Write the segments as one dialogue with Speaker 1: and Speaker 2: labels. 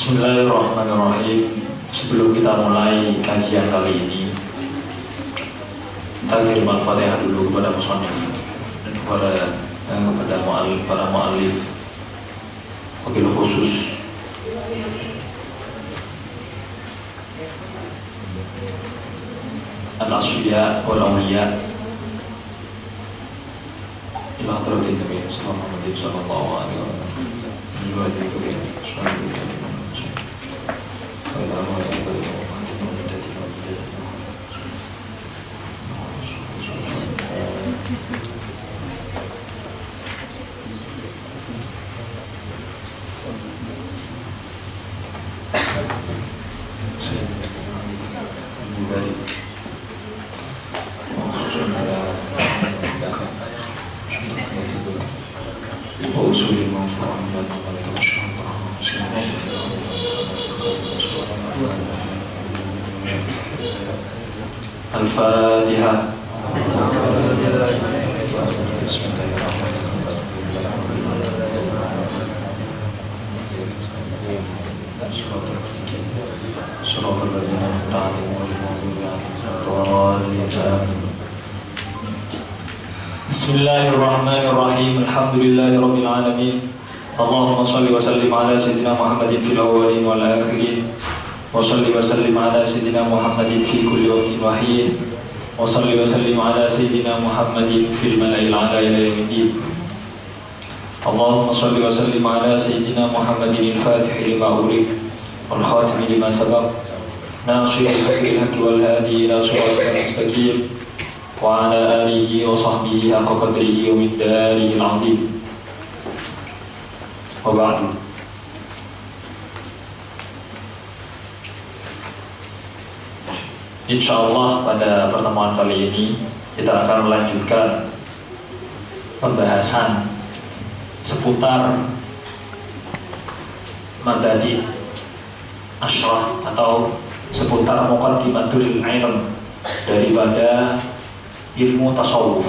Speaker 1: Bismillahirrahmanirrahim. Sebelum kita mulai kajian kali ini, kita kirim al-fatihah dulu kepada musannif dan kepada para mu'allif, wabil khusus al-asfiya wal-awliya ila hadratin Nabi sallallahu alaihi wasallam. Al-Fatihah. Bismillahirrahmanirrahim. Alhamdulillahirabbil alamin. Allahumma shalli wa sallim ala sayyidina Muhammadin fil awwalin wal akhirin. Wa salli wa sallim ala sayyidina Muhammadin fi kulli waqtin wa hin. Wa salli wa sallim ala sayyidina Muhammadin fil mala'il a'la ila yaumiddin. Allahumma shalli wa sallim ala sayyidina Muhammadin al-Fatih lima ughliq wal khatim lima sabaq. Nasiril haqqi wal hadi ila siratal mustaqim. Wa ala alihi wa sahbihi haqqa qadrihi wa miqdarihi al-'azim. Wa ba'du. Insyaallah pada pertemuan kali ini kita akan melanjutkan pembahasan seputar mabadi asyrah atau seputar muqaddimatul ilm daripada ilmu tasawuf.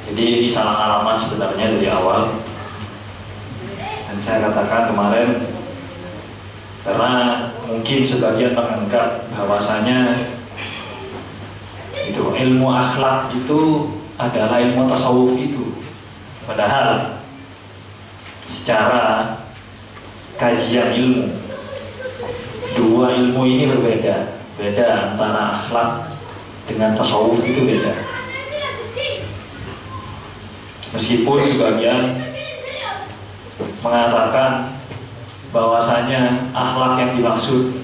Speaker 1: Jadi ini salah alamat sebenarnya dari awal, dan saya katakan kemarin karena mungkin sebagian menganggap bahwasanya itu ilmu akhlak itu adalah ilmu tasawuf itu, padahal secara kajian ilmu dua ilmu ini berbeda. Beda antara akhlak dengan tasawuf itu beda. Meskipun sebagian mengatakan bahwasanya akhlak yang dimaksud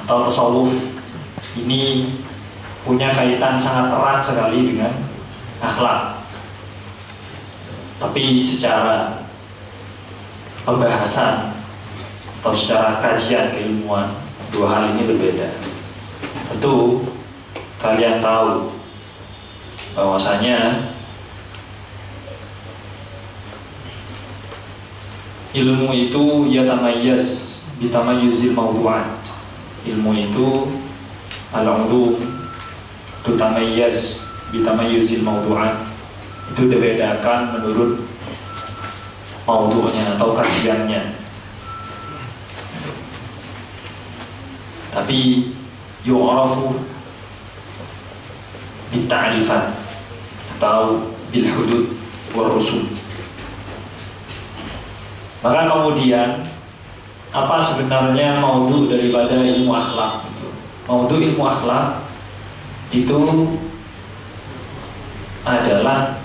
Speaker 1: atau tasawuf ini punya kaitan sangat erat sekali dengan akhlak, tapi secara pembahasan atau secara kajian keilmuan dua hal ini berbeda. Tentu kalian tahu bahwasanya ilmu itu yatamayyaz bitamayyuzil mawdu'at. Ilmu itu al-ulum tutamayyaz bitamayyuzil mawdu'at. Itu dibedakan menurut mawdu'nya atau kajiannya. Tapi yu'rafu bitta'rifat atau bil hudud wal rusum. Maka kemudian apa sebenarnya maudhu daripada ilmu akhlak itu? Maudhu ilmu akhlak itu adalah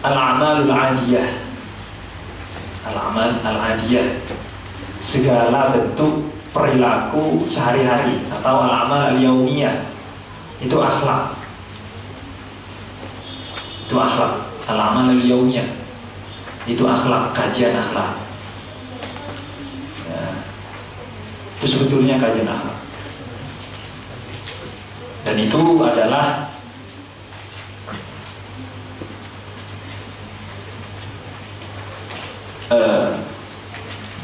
Speaker 1: al-amalul adiyah. Al-amal al-adiyah, segala bentuk perilaku sehari-hari atau al-amal al-yaumiyah, itu akhlak. Itu akhlak. Al-amal al-yaumiyah itu akhlak, kajian akhlak. Ya, itu sebetulnya kajian akhlak. Dan itu adalah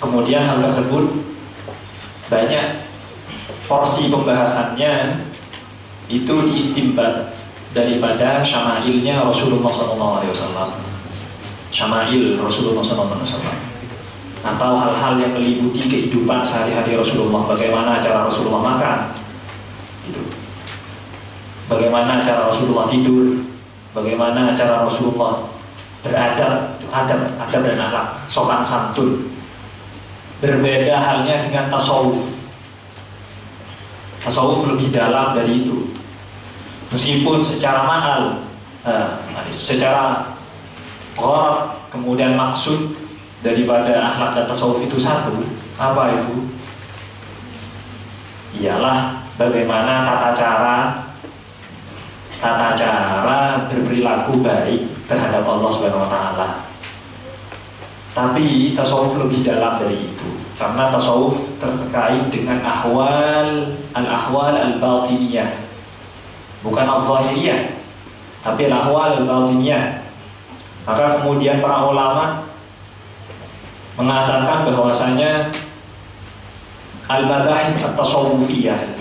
Speaker 1: kemudian hal tersebut banyak porsi pembahasannya itu diistimbat daripada syama'ilnya Rasulullah SAW. syama'il Rasulullah SAW, atau hal-hal yang meliputi kehidupan sehari-hari Rasulullah. Bagaimana cara Rasulullah makan, gitu. Bagaimana cara Rasulullah tidur, bagaimana cara Rasulullah beradab, adab dan akhlak, sopan santun. Berbeda halnya dengan tasawuf. Tasawuf lebih dalam dari itu. Meskipun secara mahal, secara gharad, kemudian maksud daripada akhlak dan tasawuf itu satu. Apa itu? Ialah bagaimana tata cara berperilaku baik terhadap Allah Subhanahu wa taala. Tapi tasawuf lebih dalam dari itu, karena tasawuf terkait dengan al-ahwal al-batiniyah, bukan al-zahiriyah, tapi al-ahwal al-batiniyah. Maka kemudian para ulama mengatakan bahwasanya al-mabahith at-tasawufiyah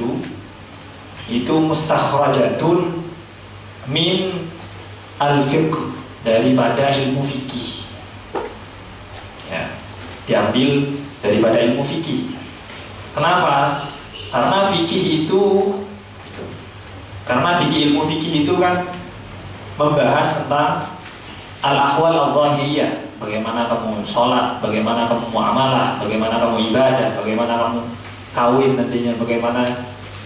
Speaker 1: itu mustakhrajatun min al-fiqh, daripada ilmu fikih. Ya, diambil daripada ilmu fikih. Kenapa? Karena fikih ilmu fikih itu kan membahas tentang al-ahwal al-zahiriyah. Bagaimana kamu sholat, bagaimana kamu muamalah, bagaimana kamu ibadah, bagaimana kamu kawin nantinya, bagaimana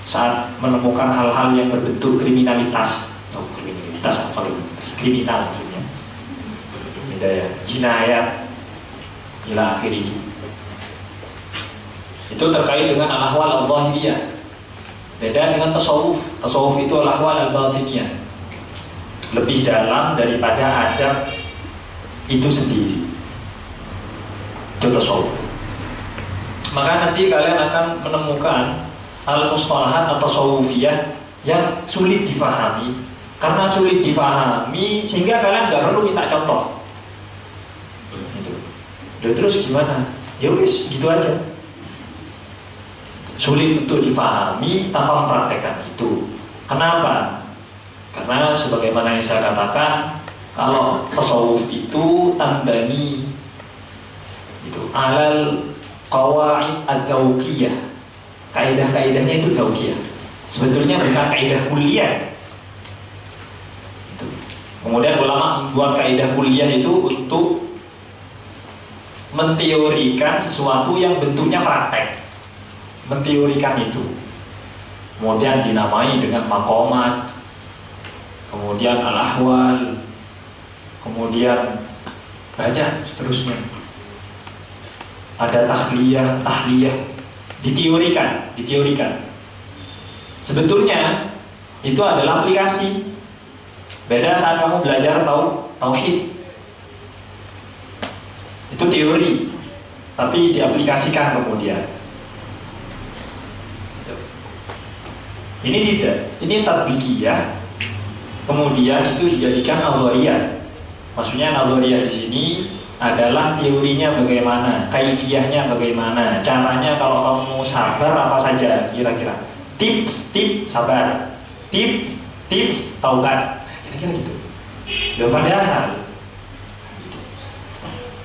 Speaker 1: saat menemukan hal-hal yang berbentuk kriminalitas. Kriminalitas apa itu? Kriminal maksudnya. Beda ya, jinayat ila akhirih. Itu terkait dengan al-ahwal al-zahiriyah. Beda dengan tasawuf. Tasawuf itu al-ahwal al-batiniyah, lebih dalam daripada adab itu sendiri. Itu tasawuf. Maka nanti kalian akan menemukan al-mustalahat atau tasawufiyah yang sulit difahami. Karena sulit difahami sehingga kalian nggak perlu minta contoh. Terus gimana? Ya wis, gitu aja. Sulit untuk difahami tanpa mempraktekkan itu. Kenapa? Karena sebagaimana yang saya katakan, kalau tasawuf itu tambani itu alal qawaid ad-dzauqiyah. Kaidah-kaidahnya itu dzauqiyah. Sebetulnya bukan kaidah kuliah. Itu. Kemudian ulama membuat kaidah kuliah itu untuk menteorikan sesuatu yang bentuknya praktek. Menteorikan itu. Kemudian dinamai dengan maqamat, kemudian al-ahwal, kemudian banyak seterusnya. Ada tahliyah, diteorikan. Sebetulnya itu adalah aplikasi. Beda saat kamu belajar tauhid. Itu teori, tapi diaplikasikan kemudian. Ini tidak, ini tatbikiyah. Kemudian itu dijadikan nazariyah. Maksudnya nazariyah di sini adalah teorinya bagaimana, kaifiyahnya bagaimana, caranya kalau kamu sabar apa saja kira-kira. Tips sabar, tips taubat, kira-kira gitu. Ya padahal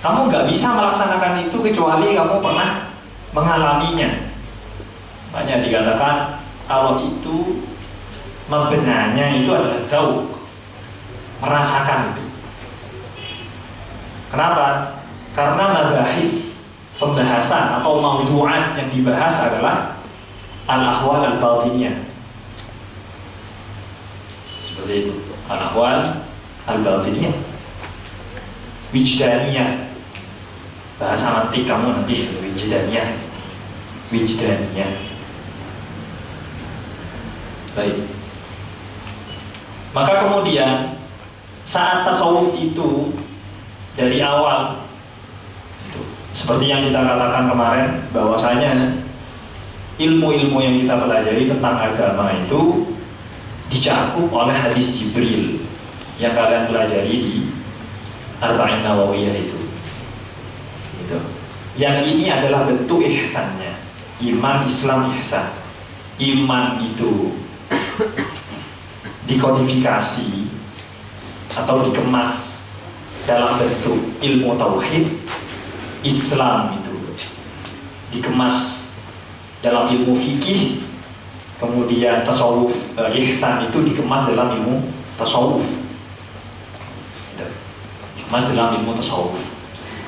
Speaker 1: kamu nggak bisa melaksanakan itu kecuali kamu pernah mengalaminya. Makanya dikatakan kalau itu membenarnya itu adalah dzauq, merasakan itu. Kenapa? Karena mabahis, pembahasan atau maudu'at yang dibahas adalah al-ahwal al-batiniyah. Seperti itu, al-ahwal al-batiniyah, wijdaniyah. Bahasa mantik kamu nanti wijdaniyah. Baik. Maka kemudian saat tasawuf itu dari awal itu, seperti yang kita katakan kemarin, bahwasanya ilmu-ilmu yang kita pelajari tentang agama itu dicakup oleh hadis Jibril yang kalian pelajari di Arba'in Nawawiyah itu. Yang ini adalah bentuk ihsannya. Iman, Islam, ihsan. Iman itu dikodifikasi atau dikemas dalam bentuk ilmu tauhid, Islam itu dikemas dalam ilmu fikih, kemudian tasawuf, ihsan itu dikemas dalam ilmu tasawuf, dikemas dalam ilmu tasawuf.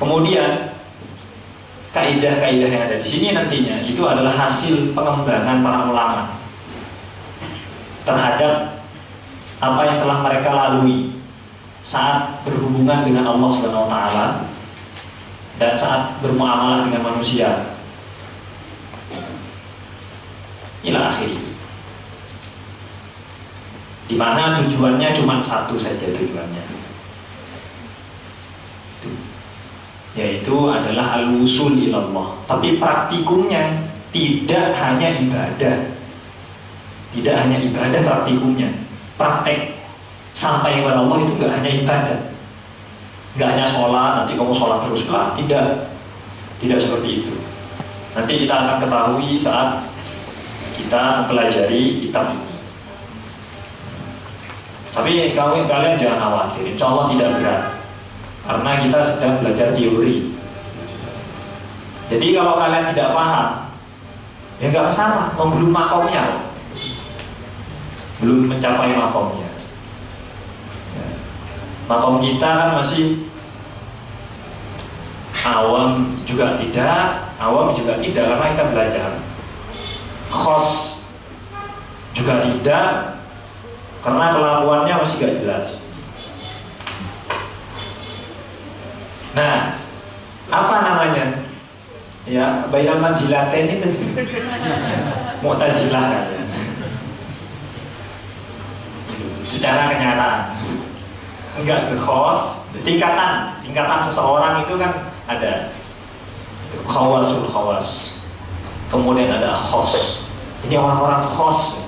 Speaker 1: Kemudian kaidah-kaidah yang ada di sini nantinya itu adalah hasil pengembangan para ulama terhadap apa yang telah mereka lalui saat berhubungan dengan Allah Subhanahu wa taala dan saat bermuamalah dengan manusia. Ila akhiri. Di mana tujuannya cuma satu saja tujuannya. Yaitu adalah al-wusul ilallah. Tapi praktikumnya tidak hanya ibadah. Tidak hanya ibadah praktikumnya. Praktek sampai kepada Allah itu nggak hanya ibadah, nggak hanya sholat, nanti kamu sholat terus lah, tidak seperti itu. Nanti kita akan ketahui saat kita mempelajari kitab ini. Tapi kalian jangan khawatir, insya Allah tidak berat, karena kita sedang belajar teori. Jadi kalau kalian tidak paham, ya nggak masalah, belum makomnya, belum mencapai makomnya. Makom kita kan masih awam juga tidak karena kita belajar. Khos juga tidak karena kelakuannya masih gak jelas. Nah, apa namanya? Ya, bainal manzilatain itu Mu'tazilah kan ya. Secara kenyataan enggak ke khos, tingkatan seseorang itu kan ada khawasul khawas, kemudian ada khos, ini orang-orang khos,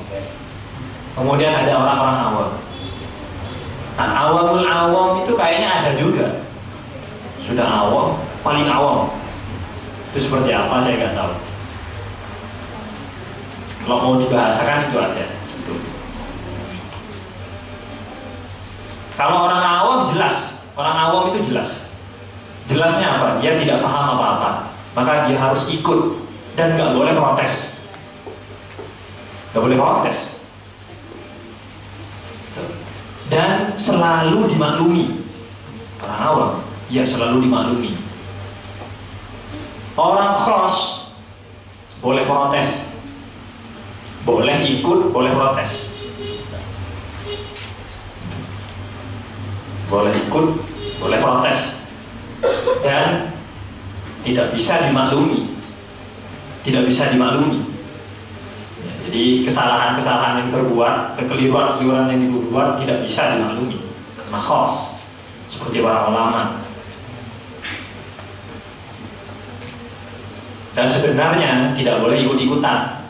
Speaker 1: kemudian ada orang-orang awam. Nah, awamul awam itu kayaknya ada juga, sudah awam, paling awam itu seperti apa saya nggak tahu. Kalau mau dibahasakan itu ada. Kalau orang awam jelas, orang awam itu jelas. Jelasnya apa? Dia tidak paham apa-apa, maka dia harus ikut dan nggak boleh protes. Nggak boleh protes. Dan selalu dimaklumi. Orang awam, ya selalu dimaklumi. Orang khos boleh protes, boleh ikut, boleh protes. Boleh ikut, boleh protes, dan tidak bisa dimaklumi, ya, jadi kesalahan-kesalahan yang diperbuat, kekeliruan-kekeliruan yang diperbuat tidak bisa dimaklumi karena khos, seperti para ulama. Dan sebenarnya tidak boleh ikut-ikutan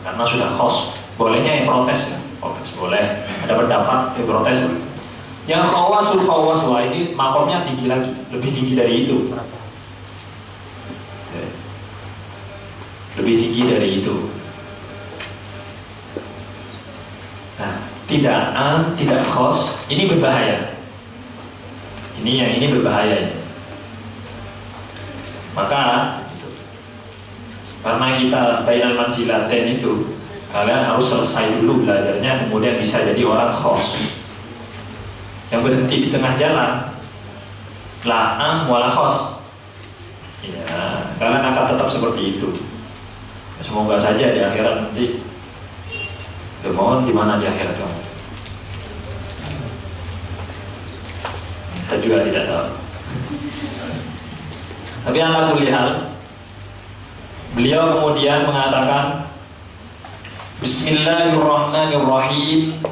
Speaker 1: karena sudah khos. Bolehnya yang protes, ya, protes boleh. Ada pendapat yang protes. Yang khawasul khawas, wah ini makomnya tinggi lagi, lebih tinggi dari itu. Lebih tinggi dari itu. Nah, tidak khos, ini berbahaya. Ini berbahaya. Maka karena kita bainal manzilatain itu, kalian harus selesai dulu belajarnya, kemudian bisa jadi orang khos. Yang berhenti di tengah jalan, la'am wala khos, ya kalian akan tetap seperti itu. Semoga saja di akhirat nanti, mohon gimana di akhirat kamu, kita juga tidak tahu. Tapi ala kulli hal, beliau kemudian mengatakan Bismillahirrahmanirrahim.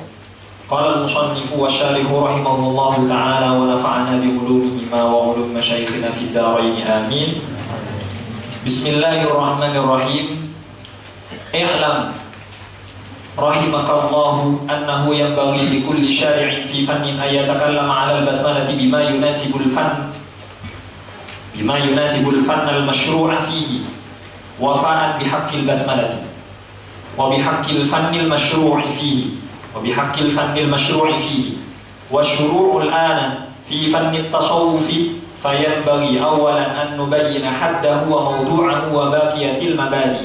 Speaker 1: Qala al-musannifu wa syarihu rahimahullahu ta'ala wa nafa'ana bi ulumihima wa ulum masyayikhina fid dharain amin. Bismillahirrahmanirrahim. I'lam rahimakallahu annahu yanbaghi li kulli syari'in fi fannin an yatakallama 'ala al-basmalati bima yunasibul fan al-mashru'a fihi wafa'an bihaqqil basmalati wa bihaqqil fannil mashru'i fihi wa bihaqqil fannil mashru'i fihi wa syuru'ul ana fi fanni tasawufi fayanbaghi awalan an nubayyina haddahu wa mawdu'ahu wa baqiyatil mabadi.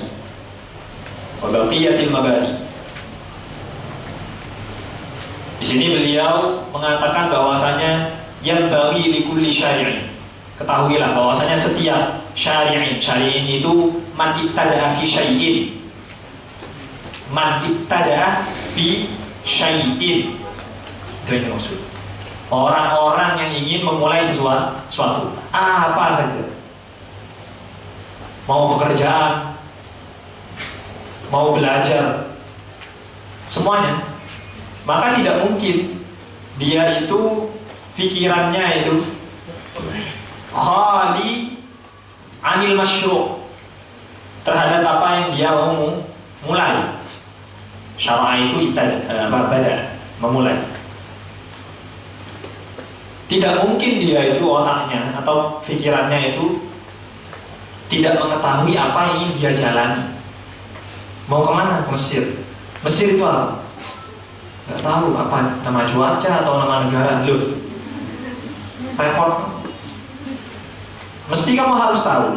Speaker 1: Di sini beliau mengatakan bahwasanya yang bagi likulli syari'in. Ketahuilah bahwasanya setiap syari'in itu man ibtada'a fi syai'in. Man ibtada'a fi syai'in. Itu yang maksud. Orang-orang yang ingin memulai sesuatu, apa saja. Mau pekerjaan, mau belajar, semuanya. Maka tidak mungkin dia itu pikirannya itu khali anil masyru' terhadap apa yang dia mau mulai. Syara' itu bada, memulai. Tidak mungkin dia itu otaknya atau pikirannya itu tidak mengetahui apa yang ingin dia jalani. Mau kemana? Ke Mesir. Mesir itu apa? Gak tahu apa nama cuaca atau nama negara. Loh, repot. Mesti kamu harus tahu.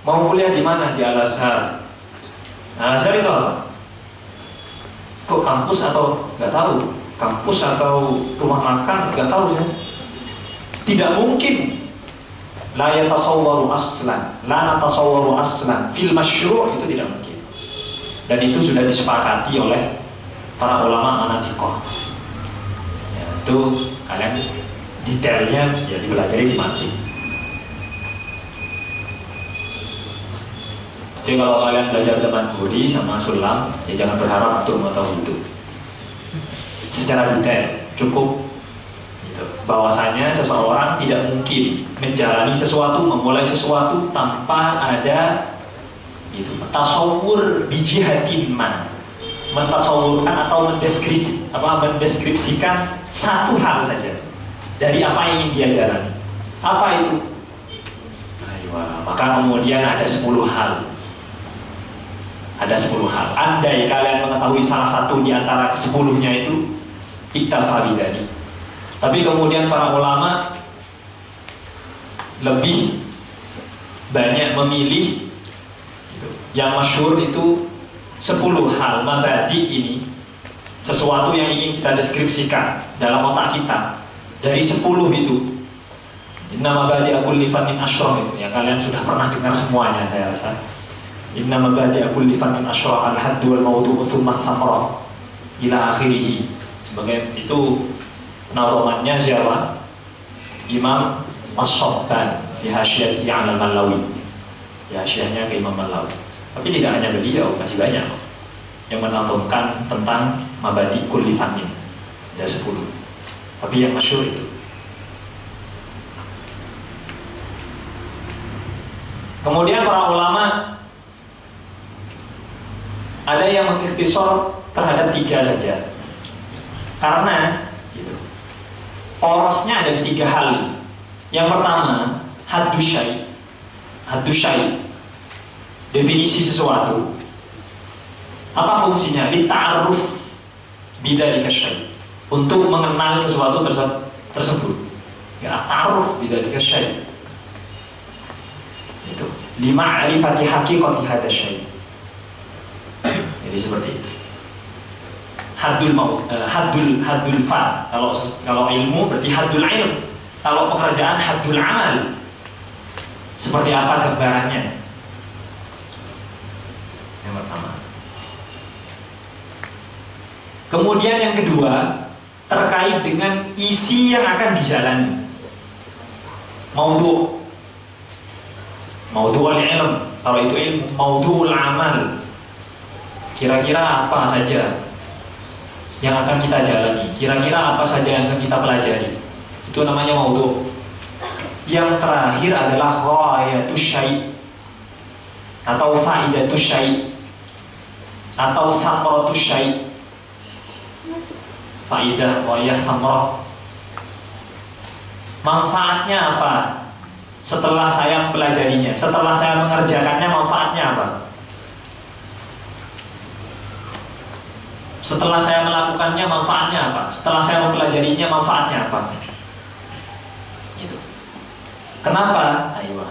Speaker 1: Mau kuliah di mana? Di Al-Azhar. Al-Azhar itu apa? Kok kampus atau gak tahu? Kampus atau rumah makan? Gak tahu ya. Tidak mungkin. La yatasawwaru aslan, la natasawwaru aslan fil masyru' itu tidak mungkin. Dan itu sudah disepakati oleh para ulama manatiqah. Ya, itu kalian detailnya ya dipelajari di mati. Jadi kalau kalian belajar tentang budi sama sulam, ya jangan berharap untuk mengetahui itu secara detail. Cukup gitu. Bahwasanya seseorang tidak mungkin menjalani sesuatu, memulai sesuatu tanpa ada itu tasawur bijihatin man, mentasawurkan atau mendeskripsikan satu hal saja dari apa yang ingin dia jalani. Apa itu? Maka kemudian ada 10 hal. Ada 10 hal. Andai kalian mengetahui salah satu di antara ke-10-nya itu, iktafa bidani. Tapi kemudian para ulama lebih banyak memilih yang masyhur itu 10 hal mabadi ini, sesuatu yang ingin kita deskripsikan dalam otak kita. Dari 10 itu, inna mabadi kulli fannin asyrah, itu yang kalian sudah pernah dengar semuanya saya rasa. Inna mabadi kulli fannin asyrah al-hadd wal mawdu' thumma thamrah ila akhirih. Sebagai itu nazamannya siapa? Imam As-Sabban di Hasyiyatihi 'ala al-Mallawi. Ya, hasyiyahnya ke Imam Mallawi. Tapi tidak hanya beliau, masih banyak yang menazamkan tentang mabadi kulli fannin. Ada 10. Tapi yang masyhur itu. Kemudian para ulama ada yang mengikhtisar terhadap 3 saja. Karena gitu, porosnya ada di 3 hal. Yang pertama, haddus syai'. Haddus syai', definisi sesuatu. Apa fungsinya? Lita'arruf bidzalika syai', untuk mengenal sesuatu tersebut. Ya, ta'arruf bidzalika syai'. Itu lima'rifati haqiqati hadzal syai'. Jadi seperti itu. Haddul fa. Kalau ilmu berarti haddul ilm. Kalau pekerjaan haddul amal. Seperti apa gambarannya? Yang pertama. Kemudian yang kedua, terkait dengan isi yang akan dijalani. Maudhu'ul ilm. Kalau itu ilmu, maudhu'ul amal. Kira-kira apa saja yang akan kita jalani, kira-kira apa saja yang akan kita pelajari. Itu namanya maudhu'. Yang terakhir adalah ghayatus syai' atau faidatus syai' atau thamaratus syai'. Faidah, ghayah, thamarah. Manfaatnya apa? Setelah saya mempelajarinya, setelah saya mengerjakannya, manfaatnya apa? Setelah saya melakukannya, manfaatnya apa? Setelah saya mempelajarinya, manfaatnya apa? Kenapa? Ayo.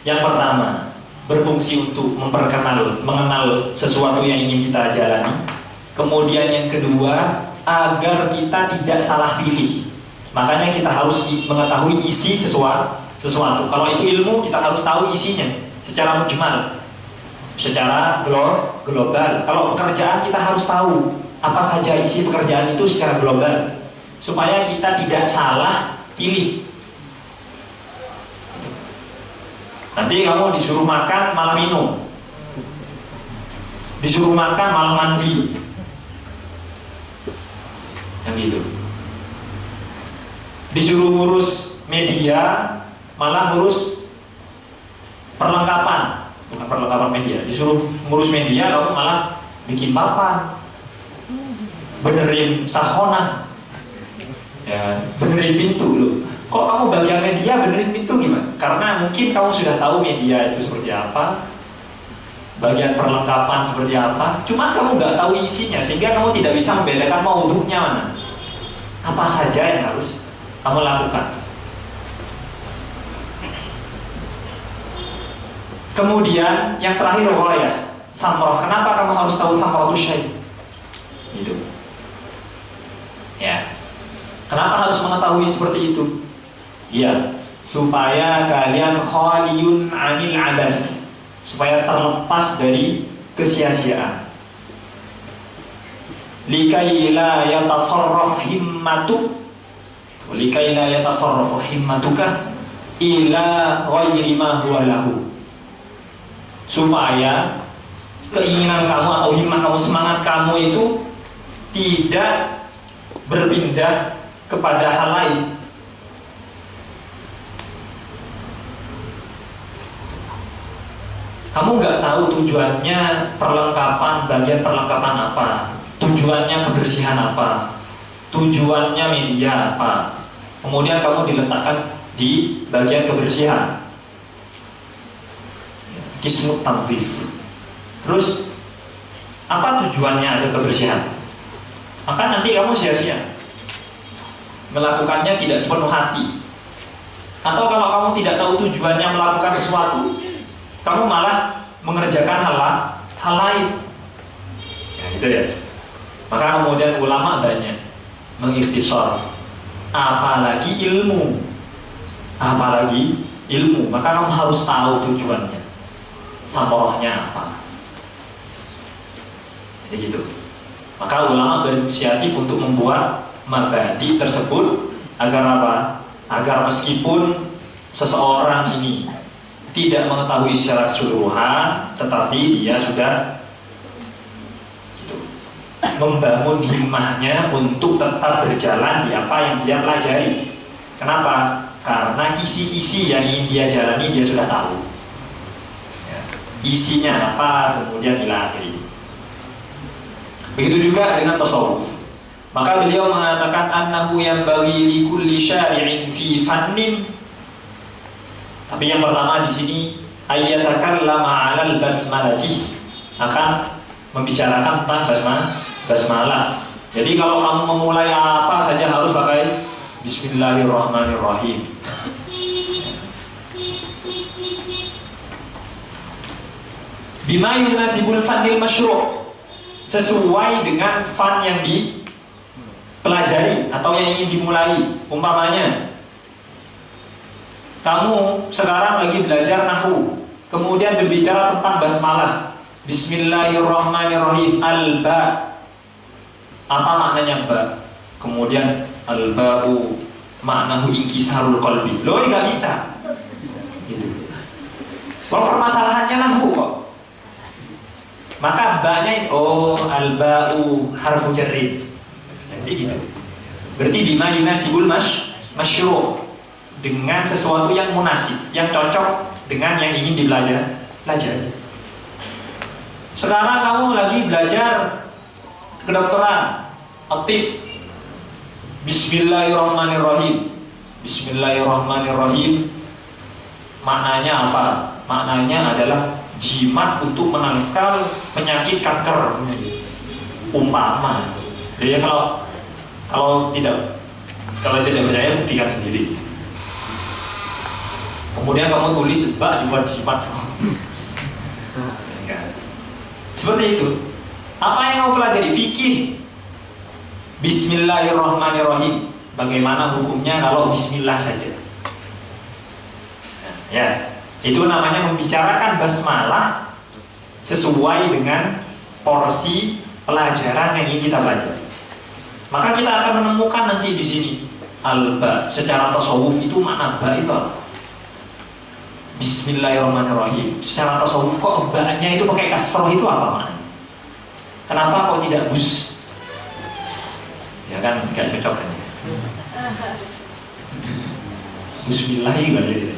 Speaker 1: Yang pertama, berfungsi untuk mengenal sesuatu yang ingin kita jalani. Kemudian yang kedua, agar kita tidak salah pilih. Makanya kita harus mengetahui isi sesuatu. Kalau itu ilmu, kita harus tahu isinya secara mujmal, secara global. Kalau pekerjaan, kita harus tahu apa saja isi pekerjaan itu secara global, supaya kita tidak salah pilih. Nanti kamu disuruh makan malah minum, disuruh makan malah mandi, yang gitu. Disuruh ngurus media malah ngurus perlengkapan, bukan perlengkapan media. Disuruh ngurus media, kamu malah bikin papan, benerin sahona, ya, benerin pintu loh. Kok kamu bagian media benerin pintu gimana? Karena mungkin kamu sudah tahu media itu seperti apa, bagian perlengkapan seperti apa, cuma kamu nggak tahu isinya, sehingga kamu tidak bisa membedakan maudhunya mana, apa saja yang harus kamu lakukan. Kemudian yang terakhir ya, samroh. Kenapa kamu harus tahu samroh itu syai? Itu. Ya. Kenapa harus mengetahui seperti itu? Ya, supaya kalian khaliyun anil abas, supaya terlepas dari kesia-siaan. Likai la yatasarraf himmatu, likai la yatasarraf himmatuka ila ghairi ma huwa lahu. Supaya keinginan kamu atau himmah kamu, semangat kamu itu tidak berpindah kepada hal lain. Kamu nggak tahu tujuannya perlengkapan, bagian perlengkapan apa, tujuannya kebersihan apa, tujuannya media apa. Kemudian kamu diletakkan di bagian kebersihan, kismut tanzif. Terus apa tujuannya ada kebersihan? Maka nanti kamu sia-sia, melakukannya tidak sepenuh hati. Atau kalau kamu tidak tahu tujuannya melakukan sesuatu, kamu malah mengerjakan hal lain. Ya, gitu ya. Maka kemudian ulama banyak mengikhtisar, apalagi ilmu. Maka kamu harus tahu tujuannya, samorohnya apa. Jadi gitu. Maka ulama berinisiatif untuk membuat mabadi tersebut agar apa? Agar meskipun seseorang ini tidak mengetahui secara keseluruhan, tetapi dia sudah membangun himmahnya untuk tetap berjalan di apa yang dia pelajari. Kenapa? Karena kisi-kisi yang ingin dia jalani dia sudah tahu, ya, isinya apa, kemudian dilahiri. Begitu juga dengan tasawuf. Maka beliau mengatakan annahu yanbaghi likulli syari'in fi fannin. Tapi yang pertama di sini ayyatakallama 'alal basmalati, akan membicarakan tentang basmalah. Jadi kalau kamu memulai apa saja harus pakai bismillahirrahmanirrahim. Bima yunasibul fannil masyru', sesuai dengan fan yang dipelajari atau yang ingin dimulai. Umpamanya kamu sekarang lagi belajar nahwu, kemudian berbicara tentang basmalah, bismillahirrahmanirrahim, al-ba. Apa maknanya ba? Kemudian al-ba'u maknahu inkisarul qalbi. Loh, nggak bisa. Gitu. Permasalahannya nahwu kok. Maka ba-nya al-ba'u harfu jarrin. Jadi gitu. Berarti bima yunasibul masyru', dengan sesuatu yang munasib, yang cocok dengan yang ingin dipelajari. Sekarang kamu lagi belajar kedokteran, atib. Bismillahirrahmanirrahim. Bismillahirrahmanirrahim. Maknanya apa? Maknanya adalah jimat untuk menangkal penyakit kanker. Umpama. Jadi kalau tidak percaya, buktikan sendiri.
Speaker 2: Kemudian kamu tulis ba dibuat jimat. Seperti itu. Apa yang kamu pelajari? Fikih. Bismillahirrahmanirrahim. Bagaimana hukumnya kalau bismillah saja? Ya, itu namanya membicarakan basmalah sesuai dengan porsi pelajaran yang ingin kita pelajari. Maka kita akan menemukan nanti di sini al-ba secara tasawuf itu makna ba itu apa? Bismillahirrahmanirrahim. Secara tasawuf kok ba-nya itu pakai kasroh itu apa maknanya? Kenapa kok tidak bus? Ya kan tidak cocok kan? Bismillah gitu.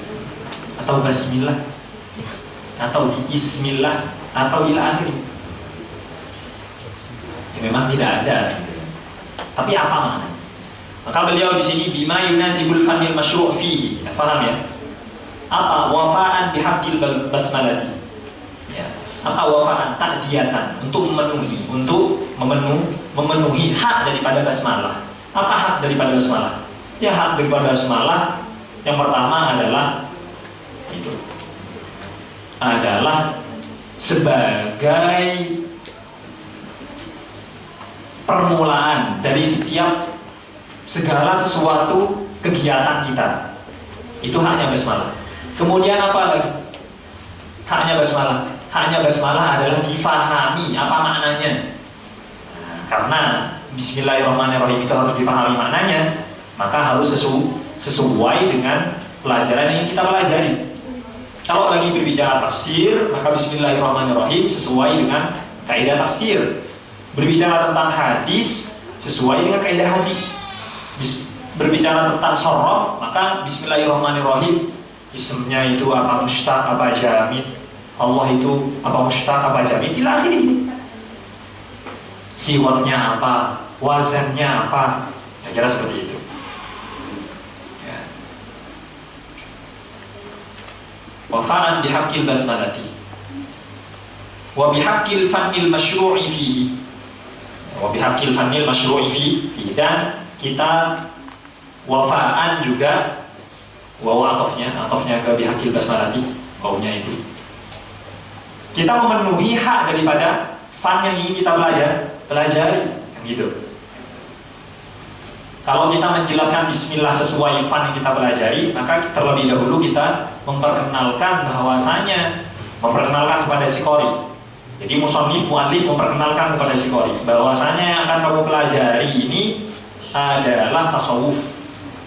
Speaker 2: Atau basmillah atau bismillah atau ila akhir. Ya, memang tidak ada. Tapi apa maknanya? Maka beliau di sini bima yunasibul fanil masyru' fihi. Ya, paham ya? Apa wafaan bihaqqil basmalati? Ya. Apa wafaan ta'diyatan untuk memenuhi hak daripada basmalah. Apa hak daripada basmalah? Ya hak daripada basmalah yang pertama adalah sebagai permulaan dari setiap segala sesuatu kegiatan kita. Itu haknya basmalah. Kemudian apa lagi? Haknya basmalah. Haknya basmalah adalah difahami apa maknanya. Nah, karena Bismillahirrahmanirrahim itu harus difahami maknanya, maka harus sesuai dengan pelajaran yang kita pelajari. Kalau lagi berbicara tafsir, maka Bismillahirrahmanirrahim sesuai dengan kaidah tafsir. Berbicara tentang hadis, sesuai dengan kaidah hadis. Berbicara tentang sorof, maka Bismillahirrahmanirrahim ismnya itu apa mustaq, apa jamid, Allah itu apa mustaq, apa jamid, ila akhirih. Siwaknya apa, wazannya apa, kira-kira seperti itu. Ya. Wafa'an bihaqqil basmalati wa bihaqqil fannil masyru'i fihi. Wa bihaqqil fannil masyru'i fihi. Dan kita wafa'an juga wawa atofnya ke bihaqqil basmalati, wawunya itu. Kita memenuhi hak daripada fan yang ingin kita pelajari, kan gitu. Kalau kita menjelaskan bismillah sesuai fan yang kita pelajari, maka terlebih dahulu kita memperkenalkan kepada si qori. Jadi musannif muallif memperkenalkan kepada si qori bahwasanya yang akan kamu pelajari ini adalah tasawuf.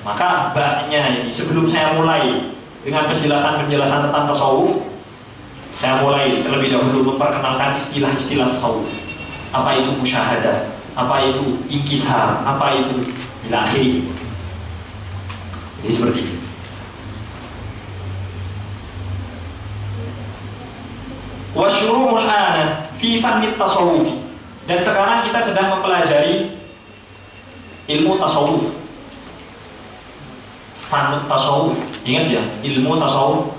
Speaker 2: Maka baknya ini sebelum saya mulai dengan penjelasan tentang tasawuf, saya mulai terlebih dahulu memperkenalkan istilah-istilah tasawuf. Apa itu musyahadah, apa itu inkisar, apa itu ila akhirih. Jadi seperti itu. Wa syuru'ul ana fi fannit tasawuf. Dan sekarang kita sedang mempelajari ilmu tasawuf. Fannut tasawuf. Ingat ya, ilmu tasawuf,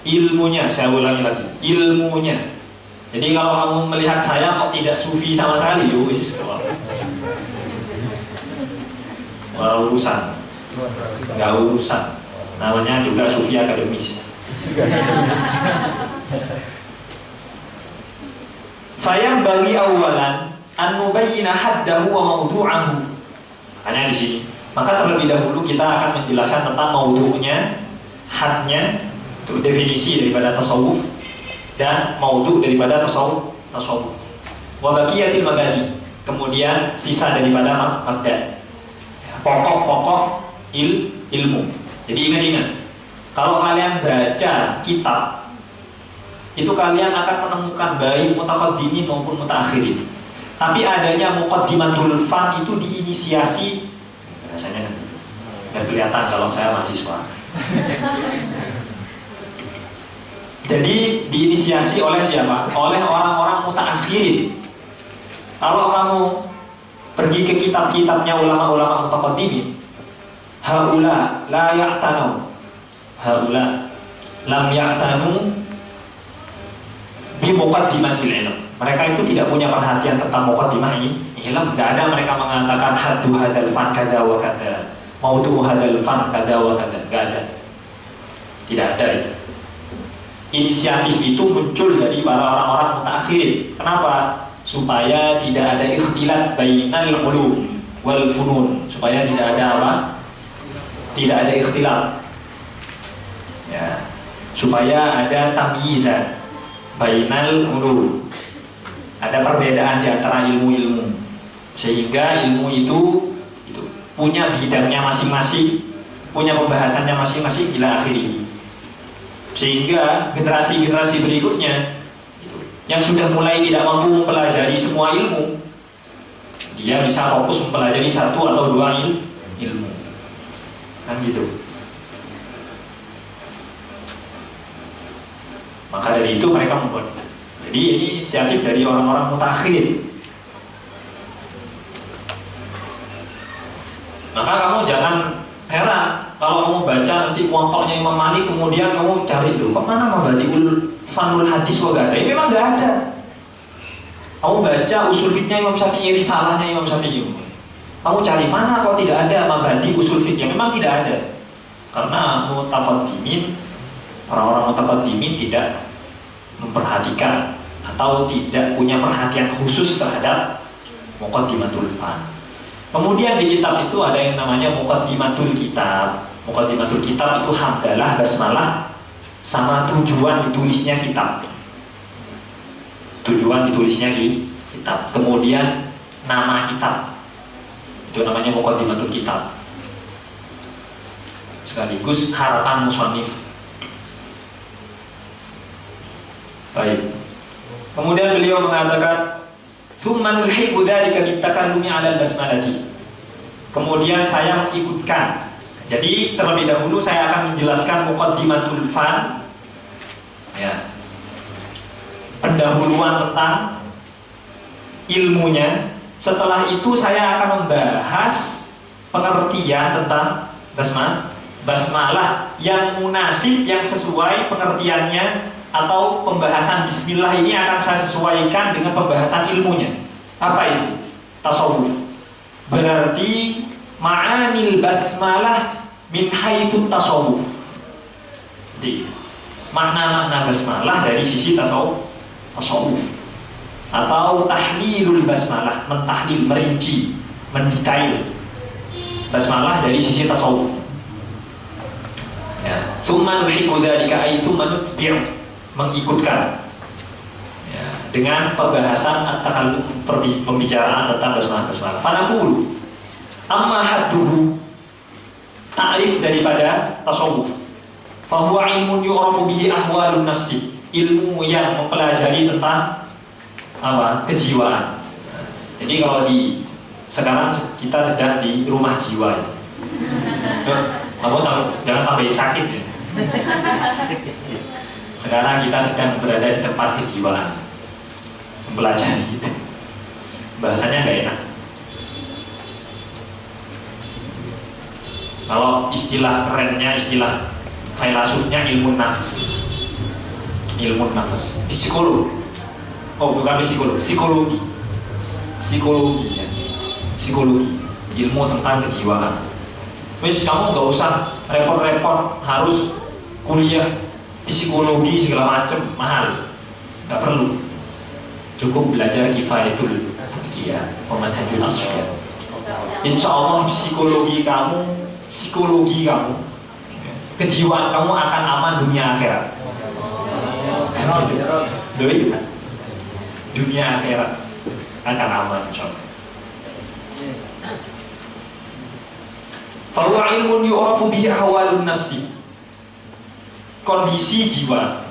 Speaker 2: ilmunya saya ulangi lagi, ilmunya. Jadi kalau kamu melihat saya kok tidak sufi sama sekali, wis. Nggak urusan. Namanya juga sufi akademis. Fayam bagi awalan an nubayyina haddahu wa mawdu'ahu. Hanya di sini. Maka terlebih dahulu kita akan menjelaskan tentang mawdu'nya, hadnya, itu definisi daripada tasawuf dan mawdu' daripada tasawuf. Wa baqiyatil mabani. Kemudian sisa daripada mabda. Pokok-pokok ilmu. Jadi ingat-ingat, kalau kalian baca kitab, itu kalian akan menemukan baik mutaqaddimin maupun mutaakhirin. Tapi adanya muqaddimatul fan itu diinisiasi, rasanya nggak kelihatan kalau saya mahasiswa. Jadi diinisiasi oleh siapa? Oleh orang-orang mutaakhirin. Kalau kamu pergi ke kitab-kitabnya ulama-ulama mutaqaddimin, haula la ya'tanu, haula lam ya'tanu bi muqaddimatil ilm. Mereka itu tidak punya perhatian tentang muqaddimah ilm. Tidak ada mereka mengatakan haddu hadal fan kada wa kada. mau tuh hadal fan kada wa kada, nggak ada, tidak ada itu. Inisiatif itu muncul dari para orang-orang mutaakhirin. Kenapa? Supaya tidak ada ikhtilat bainal ulum wal funun, supaya tidak ada apa? Tidak ada ikhtilat. Ya, supaya ada tamyizan bainal ulum. Ada perbedaan di antara ilmu-ilmu, sehingga ilmu itu punya bidangnya masing-masing, punya pembahasannya masing-masing ila akhiri. Sehingga generasi-generasi berikutnya yang sudah mulai tidak mampu mempelajari semua ilmu, dia bisa fokus mempelajari satu atau dua ilmu, kan gitu. Maka dari itu mereka membuat. Jadi ini inisiatif dari orang-orang mutakhir. Maka kamu jangan heran kalau kamu baca nanti muwatta'nya Imam Malik, kemudian kamu cari dulu kemana Mabadiul Fanul Hadis wagada. Ini memang nggak ada. Kamu baca usul fikihnya Imam Syafi'i, risalahnya Imam Syafi'i, kamu cari mana kalau tidak ada mabadi usul fikih, memang tidak ada. Karena mutaqaddimin, orang-orang mutaqaddimin tidak memperhatikan atau tidak punya perhatian khusus terhadap muqaddimatul fan. Kemudian di kitab itu ada yang namanya muqaddimatul kitab. Muqaddimatul kitab itu hamdalah, basmalah, sama tujuan ditulisnya kitab. Tujuan ditulisnya kitab. Kemudian nama kitab. Itu namanya muqaddimatul kitab. Sekaligus harapan musannif. Baik. Kemudian beliau mengatakan, "Tsumma nulhiqu dzalika bitakallumi 'ala al-basmalati." Kemudian saya mengikutkan. Jadi terlebih dahulu saya akan menjelaskan muqaddimatul fan, ya, pendahuluan tentang ilmunya. Setelah itu saya akan membahas pengertian tentang basmalah yang munasib, yang sesuai pengertiannya, atau pembahasan bismillah ini akan saya sesuaikan dengan pembahasan ilmunya. Apa itu? Tasawuf. Berarti ma'anil basmalah min haitsu tasawuf. Jadi makna-makna basmalah dari sisi tasawuf. Atau tahlilul basmalah, mentahlil, merinci, mendetail basmalah dari sisi tasawuf. Ya, tsumma nuhiqu dzalika ay tsumma nutbi'u, mengikutkan, ya, dengan pembahasan tentang pembicaraan tentang basmalah. Fanaqulu amma hadduhu, ta'rif daripada tasawuf, fahuwa ilmun yu'rafu bihi ahwalun nafsi, ilmu yang mempelajari tentang apa? Kejiwaan. Jadi kalau di sekarang kita sedang di rumah jiwa. Kamu jangan tambahin sakit ya. Sekarang kita sedang berada di tempat kejiwaan, mempelajari gitu. Bahasanya nggak enak. Kalau istilah kerennya, istilah filosofinya ilmu nafs. Ilmu nafs, psikologi. Oh, bukan psikologi. Psikologi ya. Psikologi, ilmu tentang kejiwaan. Wis, kamu nggak usah repot-repot harus kuliah psikologi segala macam, mahal, nggak perlu. Cukup belajar kifayatul tazkiyah, manhajul asfiyah. Insya Allah psikologi kamu, kejiwaan kamu akan aman dunia akhirat. Doi, dunia akhirat akan aman, insya Allah. Fahuwa ilmun yu'rafu bihi ahwalun nafsi, kondisi jiwa.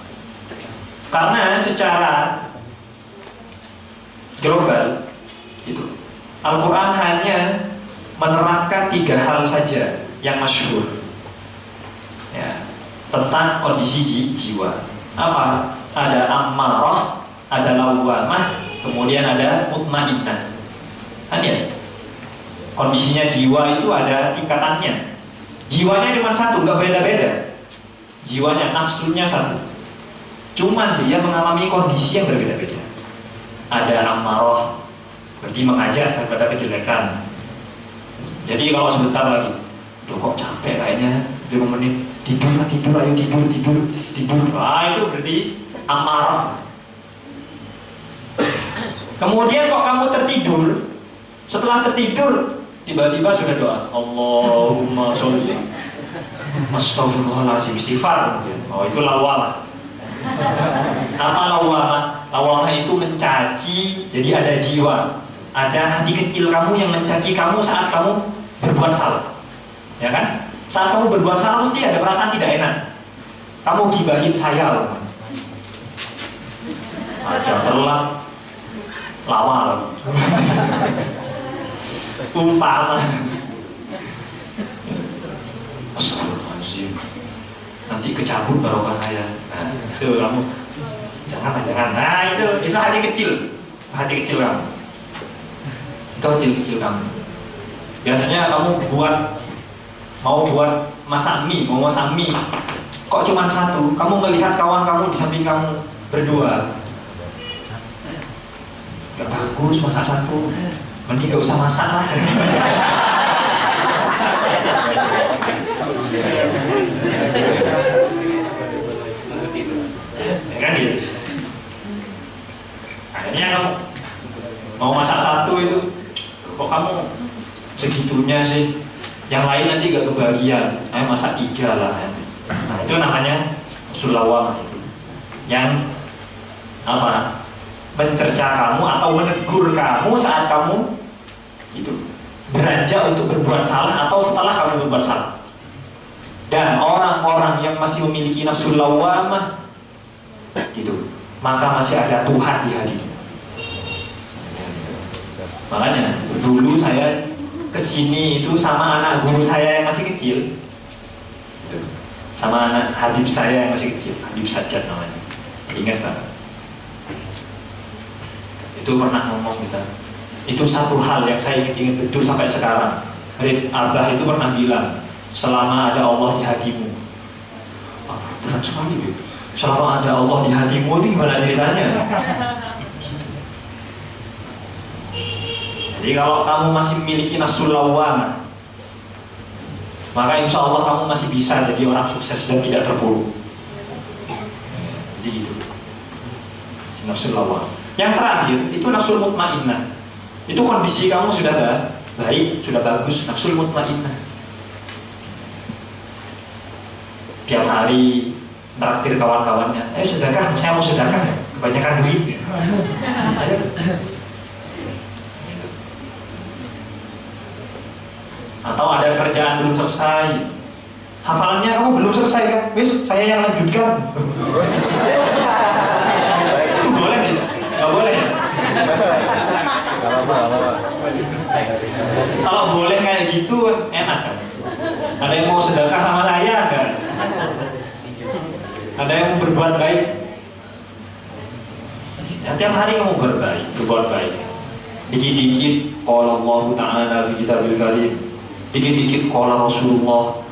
Speaker 2: Karena secara global itu Al-Quran hanya menerangkan 3 hal saja yang masyhur, ya, tentang kondisi jiwa. Apa? Ada ammarah, ada lawwamah, kemudian ada mutmainnah. Kan ya? Kondisinya jiwa itu ada tingkatannya. Jiwanya cuma satu, nggak beda-beda. Jiwanya, nafsunya satu. Cuman dia mengalami kondisi yang berbeda-beda. Ada ammarah, berarti mengajak kepada kejelekan. Jadi kalau sebentar lagi Loh kok capek kayaknya 5 menit, tidur ayo tidur. Itu berarti amarah. Kemudian kok kamu tertidur, setelah tertidur tiba-tiba sudah doa Allahumma sholli astagfirullahaladzim, istighfar. Oh itu lawamah. Apa lawamah? Lawamah itu mencaci, jadi ada jiwa, ada hati kecil kamu yang mencaci kamu saat kamu berbuat salah, ya kan? Saat kamu berbuat salah mesti ada perasaan tidak enak. Kamu gibahin saya, aja telat, lawal, umpama. Astagfirullahaladzim, nanti kecabut barokah saya. Nah, itu kamu jangan. Nah itu hati kecil kamu. Itu hati kecil kamu. Biasanya kamu mau masak mie, kok cuma satu, kamu melihat kawan kamu di samping kamu berdua, gak bagus masak satu, mending gak usah masak lah. Ya kan gitu. Akhirnya kamu mau masak satu itu, kok kamu segitunya sih, yang lain nanti gak kebagian, ayo masak 3 lah. Nah itu namanya sulawam, itu yang apa, mencerca kamu atau menegur kamu saat kamu itu beranjak untuk berbuat salah atau setelah kamu berbuat salah. Dan orang-orang yang masih memiliki nafsu lawamah gitu, maka masih ada Tuhan di hatinya. Makanya dulu saya kesini itu sama anak guru saya yang masih kecil, sama anak Habib saya yang masih kecil, Habib Sajjad namanya, ingat banget. Itu pernah ngomong kita. Itu satu hal yang saya ingat betul sampai sekarang. Abah itu pernah bilang, selama ada Allah di hatimu. Berat sekali. Selama ada Allah di hatimu itu gimana ceritanya? Jadi kalau kamu masih memiliki nafsu lawamah, maka insya Allah kamu masih bisa jadi orang sukses dan tidak terpuruk. Jadi itu nafsu lawamah. Yang terakhir itu nafsul mutmainnah. Itu kondisi kamu sudah baik, sudah bagus, nafsul mutmainnah. Tiap hari traktir kawan-kawannya, sedekah, saya mau sedekah ya, kebanyakan duit. Ayo. Atau ada kerjaan belum selesai, hafalannya kamu belum selesai kan? Wis, saya yang lanjutkan. Boleh tidak? Nggak boleh ya? Kalau boleh kayak gitu enak kan? Ada yang mau sedekah sama saya kan? Ada yang mau berbuat baik? Ya, tiap hari kamu berbuat baik. Dikit-dikit qala Allah Ta'ala fi kitabil karim, dikit-dikit qala Rasulullah,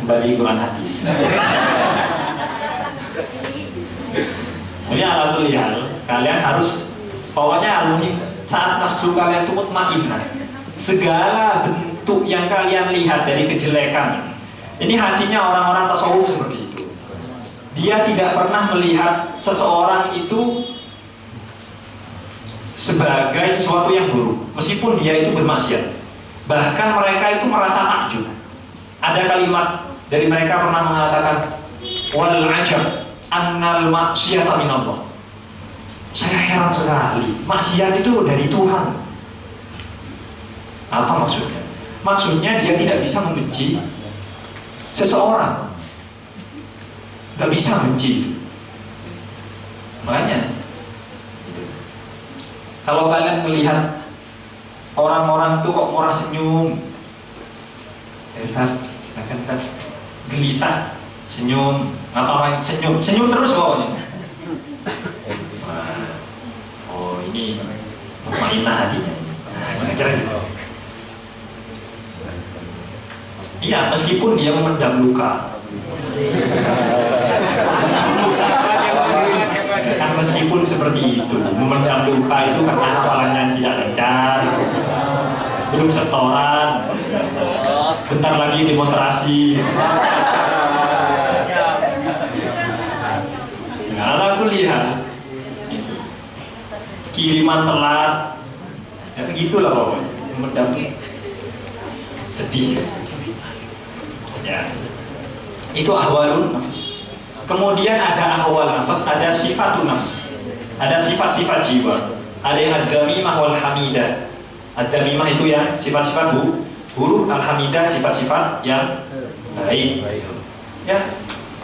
Speaker 2: kembali Quran hadis. Jadi alhamdulillah kalian harus, pokoknya alumni saat nafsu kalian itu mutmainnah, segala bentuk yang kalian lihat dari kejelekan, ini hatinya orang-orang tasawuf seperti itu. Dia tidak pernah melihat seseorang itu sebagai sesuatu yang buruk, meskipun dia itu bermaksiat. Bahkan mereka itu merasa takjub. Ada kalimat dari mereka pernah mengatakan, wal ajab annal maksiata minallah. Saya heran sekali, maksiat itu dari Tuhan. Apa maksudnya? Maksudnya dia tidak bisa membenci seseorang, gak bisa benci. Makanya kalau kalian melihat orang-orang itu kok murah senyum, silakan gelisah senyum, ngapain senyum terus pokoknya. Oh ini mutmainnah hatinya. Kira-kira gitu. Iya, meskipun dia memendam luka. Kan meskipun seperti itu, memendam luka itu karena hafalannya tidak lancar, belum setoran. bentar lagi demonstrasi. Nah, aku lihat kiriman telat, ya begitulah pokoknya. Medamnya sedih. Ya, itu ahwalun nafs. Kemudian ada ahwal nafs, ada sifatun nafs, ada sifat-sifat jiwa. Ada yang ad-damimah wal hamidah. Ad-damimah itu yang sifat-sifat buruk, al-hamidah sifat-sifat yang baik. Ya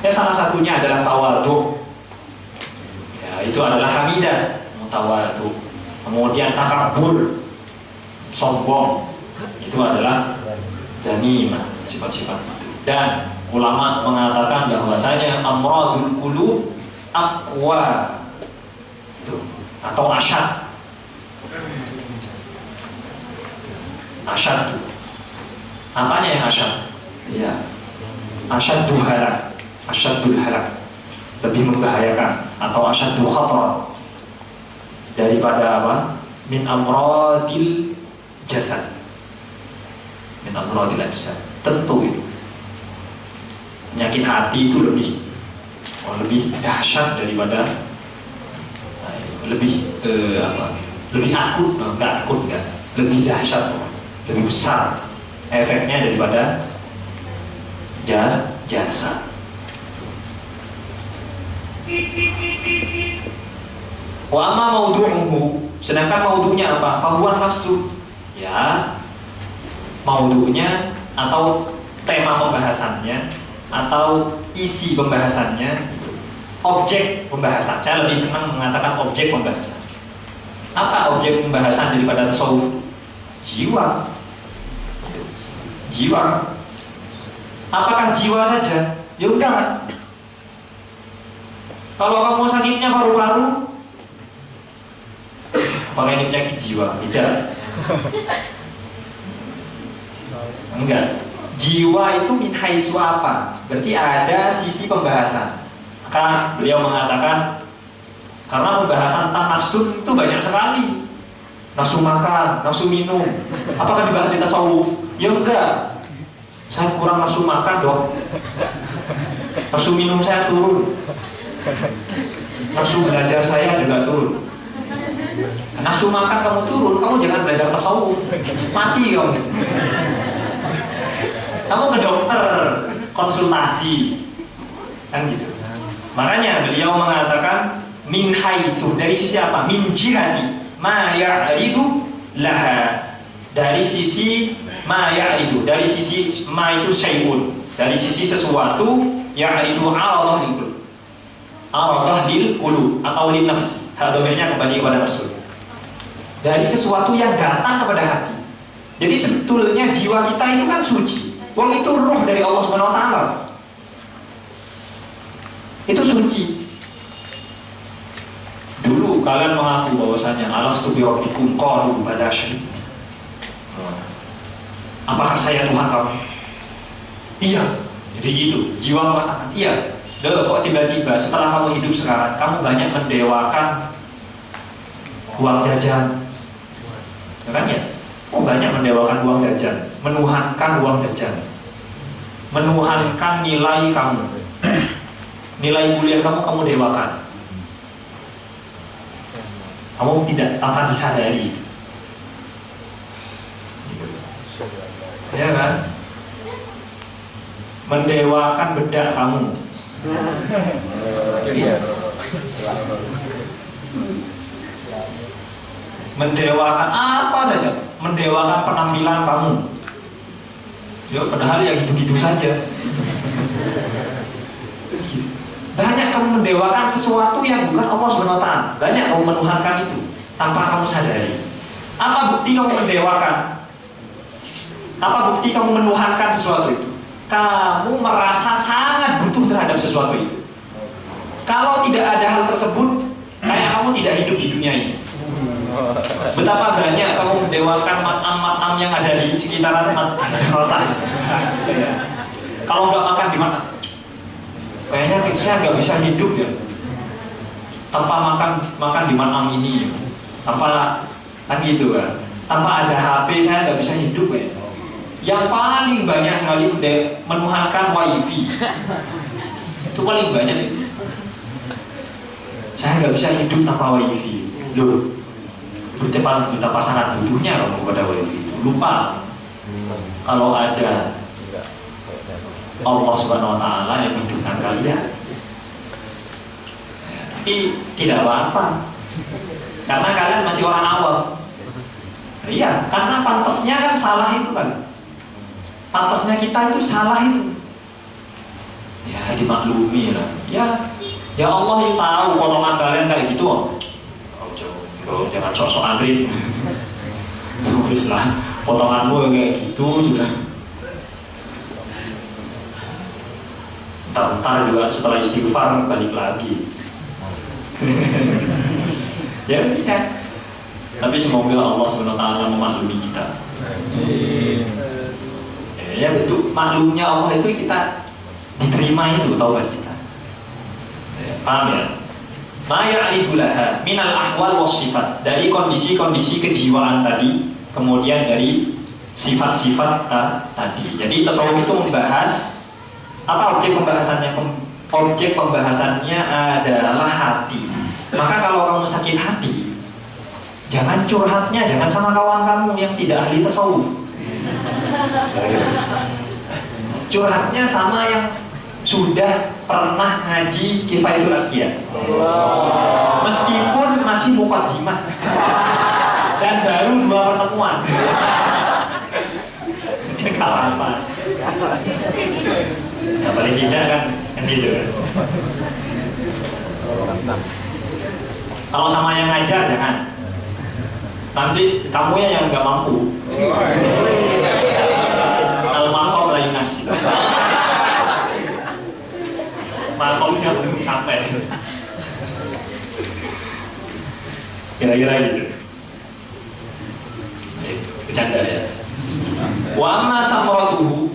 Speaker 2: salah satunya adalah tawadhu. Ya, itu adalah hamidah, tawadhu. Kemudian takabur, sombong, itu adalah damimah, sifat-sifat. Dan ulama mengatakan bahwasanya amradul qulub aqwa itu atau asyad. Asyad itu apanya yang asyad? Ya, asyadul halak, asyadul halak, lebih membahayakan, atau asyadul khatar daripada apa? Min amradil jasad, min amradil jasad. Tentu itu penyakit hati itu lebih dahsyat daripada lebih akut, lebih dahsyat, lebih besar efeknya daripada jasa. Wa amma maudu'uhu, sedangkan maudu'nya apa? Fahuwa nafsu. Ya, maudu'nya atau tema pembahasannya atau isi pembahasannya, objek pembahasan. Saya lebih senang mengatakan objek pembahasan. Apa objek pembahasan daripada tasawuf? Jiwa. Jiwa. Apakah jiwa saja? Ya enggak. Kalau kamu sakitnya paru-paru, apakah ini penyakit jiwa? Tidak. Enggak. Jiwa itu min haitsu apa? Berarti ada sisi pembahasan. Maka beliau mengatakan karena pembahasan tentang nafsu itu banyak sekali. Nafsu makan, nafsu minum. Apakah dibahas di tasawuf? Ya enggak. Saya kurang nafsu makan dong. Nafsu minum saya turun. Nafsu belajar saya juga turun. Nafsu makan kamu turun, kamu jangan belajar tasawuf. Mati kamu. Kamu ke dokter konsultasi, kan gitu. Makanya beliau mengatakan min haitsu, dari sisi apa? Min jihati ma ya'ridu laha, dari sisi ma ya'ridu, dari sisi ma itu syai'un, dari sisi sesuatu ya'ridu aradah lil qulub atau lin nafs, domainnya kembali kepada nafsu, dari sesuatu yang datang kepada hati. Jadi sebetulnya jiwa kita itu kan suci. Wong itu ruh dari Allah Subhanahu wa taala. Itu suci. Dulu kalian mengaku bahwasanya alastu bi rabbikum qalu bala syahid. Apakah saya Tuhan kamu? Iya. Jadi gitu. Jiwa mengatakan iya. Loh, kok tiba-tiba setelah kamu hidup sekarang kamu banyak mendewakan uang jajan. Ya kan ya? Oh, banyak mendewakan uang jajan, menuhankan uang jajan, menuhankan nilai kamu, nilai mulia kamu dewakan. Kamu tidak tanpa disadari, ya kan? Mendewakan bedak kamu. Mendewakan apa saja, mendewakan penampilan kamu. Ya, padahal yang gitu-gitu saja. Banyak kamu mendewakan sesuatu yang bukan Allah Subhanahu wa taala. Banyak kamu menuhankan itu tanpa kamu sadari. Apa bukti kamu mendewakan? Apa bukti kamu menuhankan sesuatu itu? Kamu merasa sangat butuh terhadap sesuatu itu. Kalau tidak ada hal tersebut, kayak kamu tidak hidup di dunia ini. Betapa banyak kamu mendewakan matam-matam yang ada di sekitaran rasanya. Kalau nggak makan di mana? Kayaknya saya nggak bisa hidup ya tanpa makan di matam ini, tanpa kan gitu kan. Tanpa ada HP saya nggak bisa hidup ya. yang paling banyak sekali menuhankan wifi. Itu paling banyak itu. Saya nggak bisa hidup tanpa wifi. Loh, kita pasangan butuhnya loh kepada wifi. Lupa kalau ada Allah Subhanahu Wa Taala yang menghidupkan kalian. Tapi tidak apa-apa, karena kalian masih orang awam. Iya, karena pantasnya kan salah itu kan. Pantasnya kita itu salah itu. Ya dimaklumi lah. Ya Allah yang tahu potongan kalian kayak gitu. Oh, jangan sok-sok anrit. Terus lah, potonganmu kayak gitu sudah. Ntar juga setelah istighfar balik lagi. Ya wis kan. Tapi semoga Allah Subhanahu wa taala memaklumi kita. Ya betul, maklumnya Allah itu kita diterima itu taubat kita. Paham ya? Ma ya'ridu laha minal ahwal was sifat, dari kondisi-kondisi kejiwaan tadi, kemudian dari sifat-sifat tadi. Jadi tasawuf itu membahas apa objek pembahasannya? Objek pembahasannya adalah hati. Maka kalau kamu sakit hati, jangan curhatnya, jangan sama kawan kamu yang tidak ahli tasawuf. Curhatnya sama yang sudah pernah ngaji Kifayatul Adhiyah, meskipun masih muqaddimah dan baru 2 pertemuan. Ini kalah apa? Ya paling tidak kan gitu. Kalau sama yang ngajar jangan. Nanti kamu yang nggak mampu. Al-maqam la yunasi. Makomnya belum sampai. Kira-kira gitu. Bercanda ya. Wa amma thamaratuhu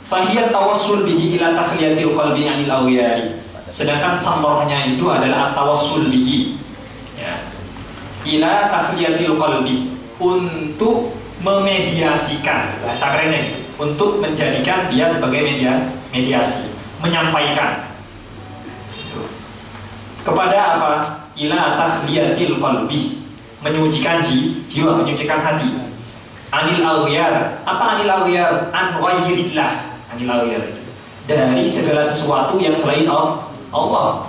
Speaker 2: fahiyat tawassul bihi ila takhliyatil qalbi anil awiyari. Sedangkan samarahnya itu adalah tawassul bihi, ya, ila takhliyatil qalbi, untuk memediasikan, bahasa kerennya, untuk menjadikan dia sebagai mediasi, menyampaikan kepada apa? Ila takhliyatil qalbi, menyucikan jiwa, menyucikan hati. Anil aghyar. Apa anil aghyar? An ghayrillah. Anil aghyar itu dari segala sesuatu yang selain Allah.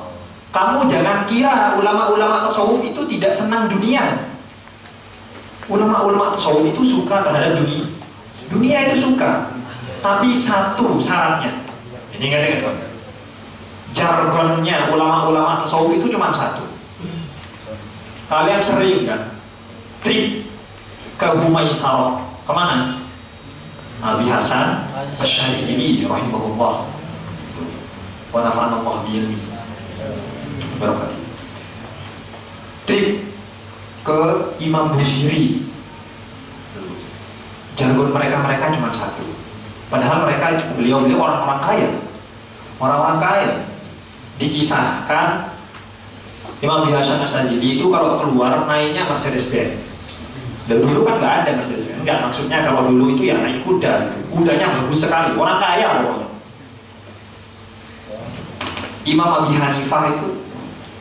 Speaker 2: Kamu jangan kira ulama-ulama tasawuf itu tidak senang dunia. Ulama-ulama tasawuf itu suka terhadap dunia. Dunia itu suka. Tapi satu syaratnya. Ini ingat-ingat, jargonnya ulama-ulama tasawuf itu cuma satu. Kalian sering kan trip ke Humaisarah, kemana? Abi Hasan Asy'ari rahimahullah, wa nafa'ana Allah bihi barakatuh. Trip ke Imam Busiri. Jargon mereka cuma satu. Padahal beliau orang-orang kaya. Orang-orang kaya. Dikisahkan Imam Hasan Asy'ari itu kalau keluar naiknya Mercedes-Benz. Dan dulu kan nggak ada Mercedes-Benz. Enggak, maksudnya kalau dulu itu ya naik kuda. Kudanya bagus sekali. Orang kaya pokoknya. Imam Abi Hanifah itu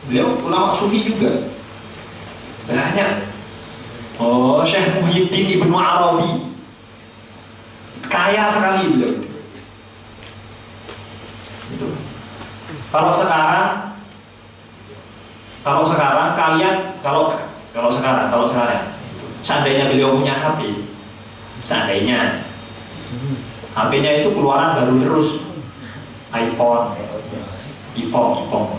Speaker 2: beliau ulama sufi juga. Banyak. Oh, Syekh Muhyiddin Ibnu Arabi. Kaya sekali beliau. Itu. Kalau sekarang kalian kalau sekarang seandainya beliau punya HP, seandainya HP-nya itu keluaran baru terus, iPhone, iPhone.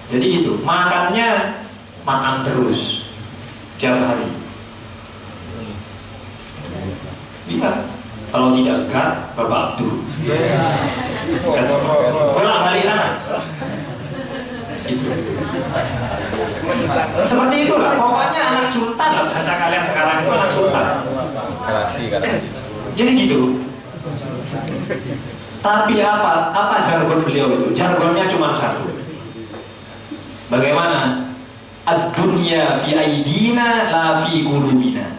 Speaker 2: Jadi gitu, makannya makan terus tiap hari. Lihat, kalau tidak gat, Bapak Abdul. Pulang balik anak. Seperti itulah, pokoknya anak sultan lah, bahasa kalian sekarang itu anak sultan. Jadi gitu. Tapi apa jargon beliau itu? Jargonnya cuma satu. Bagaimana? ad-dunya fi aidina la fi qulubina.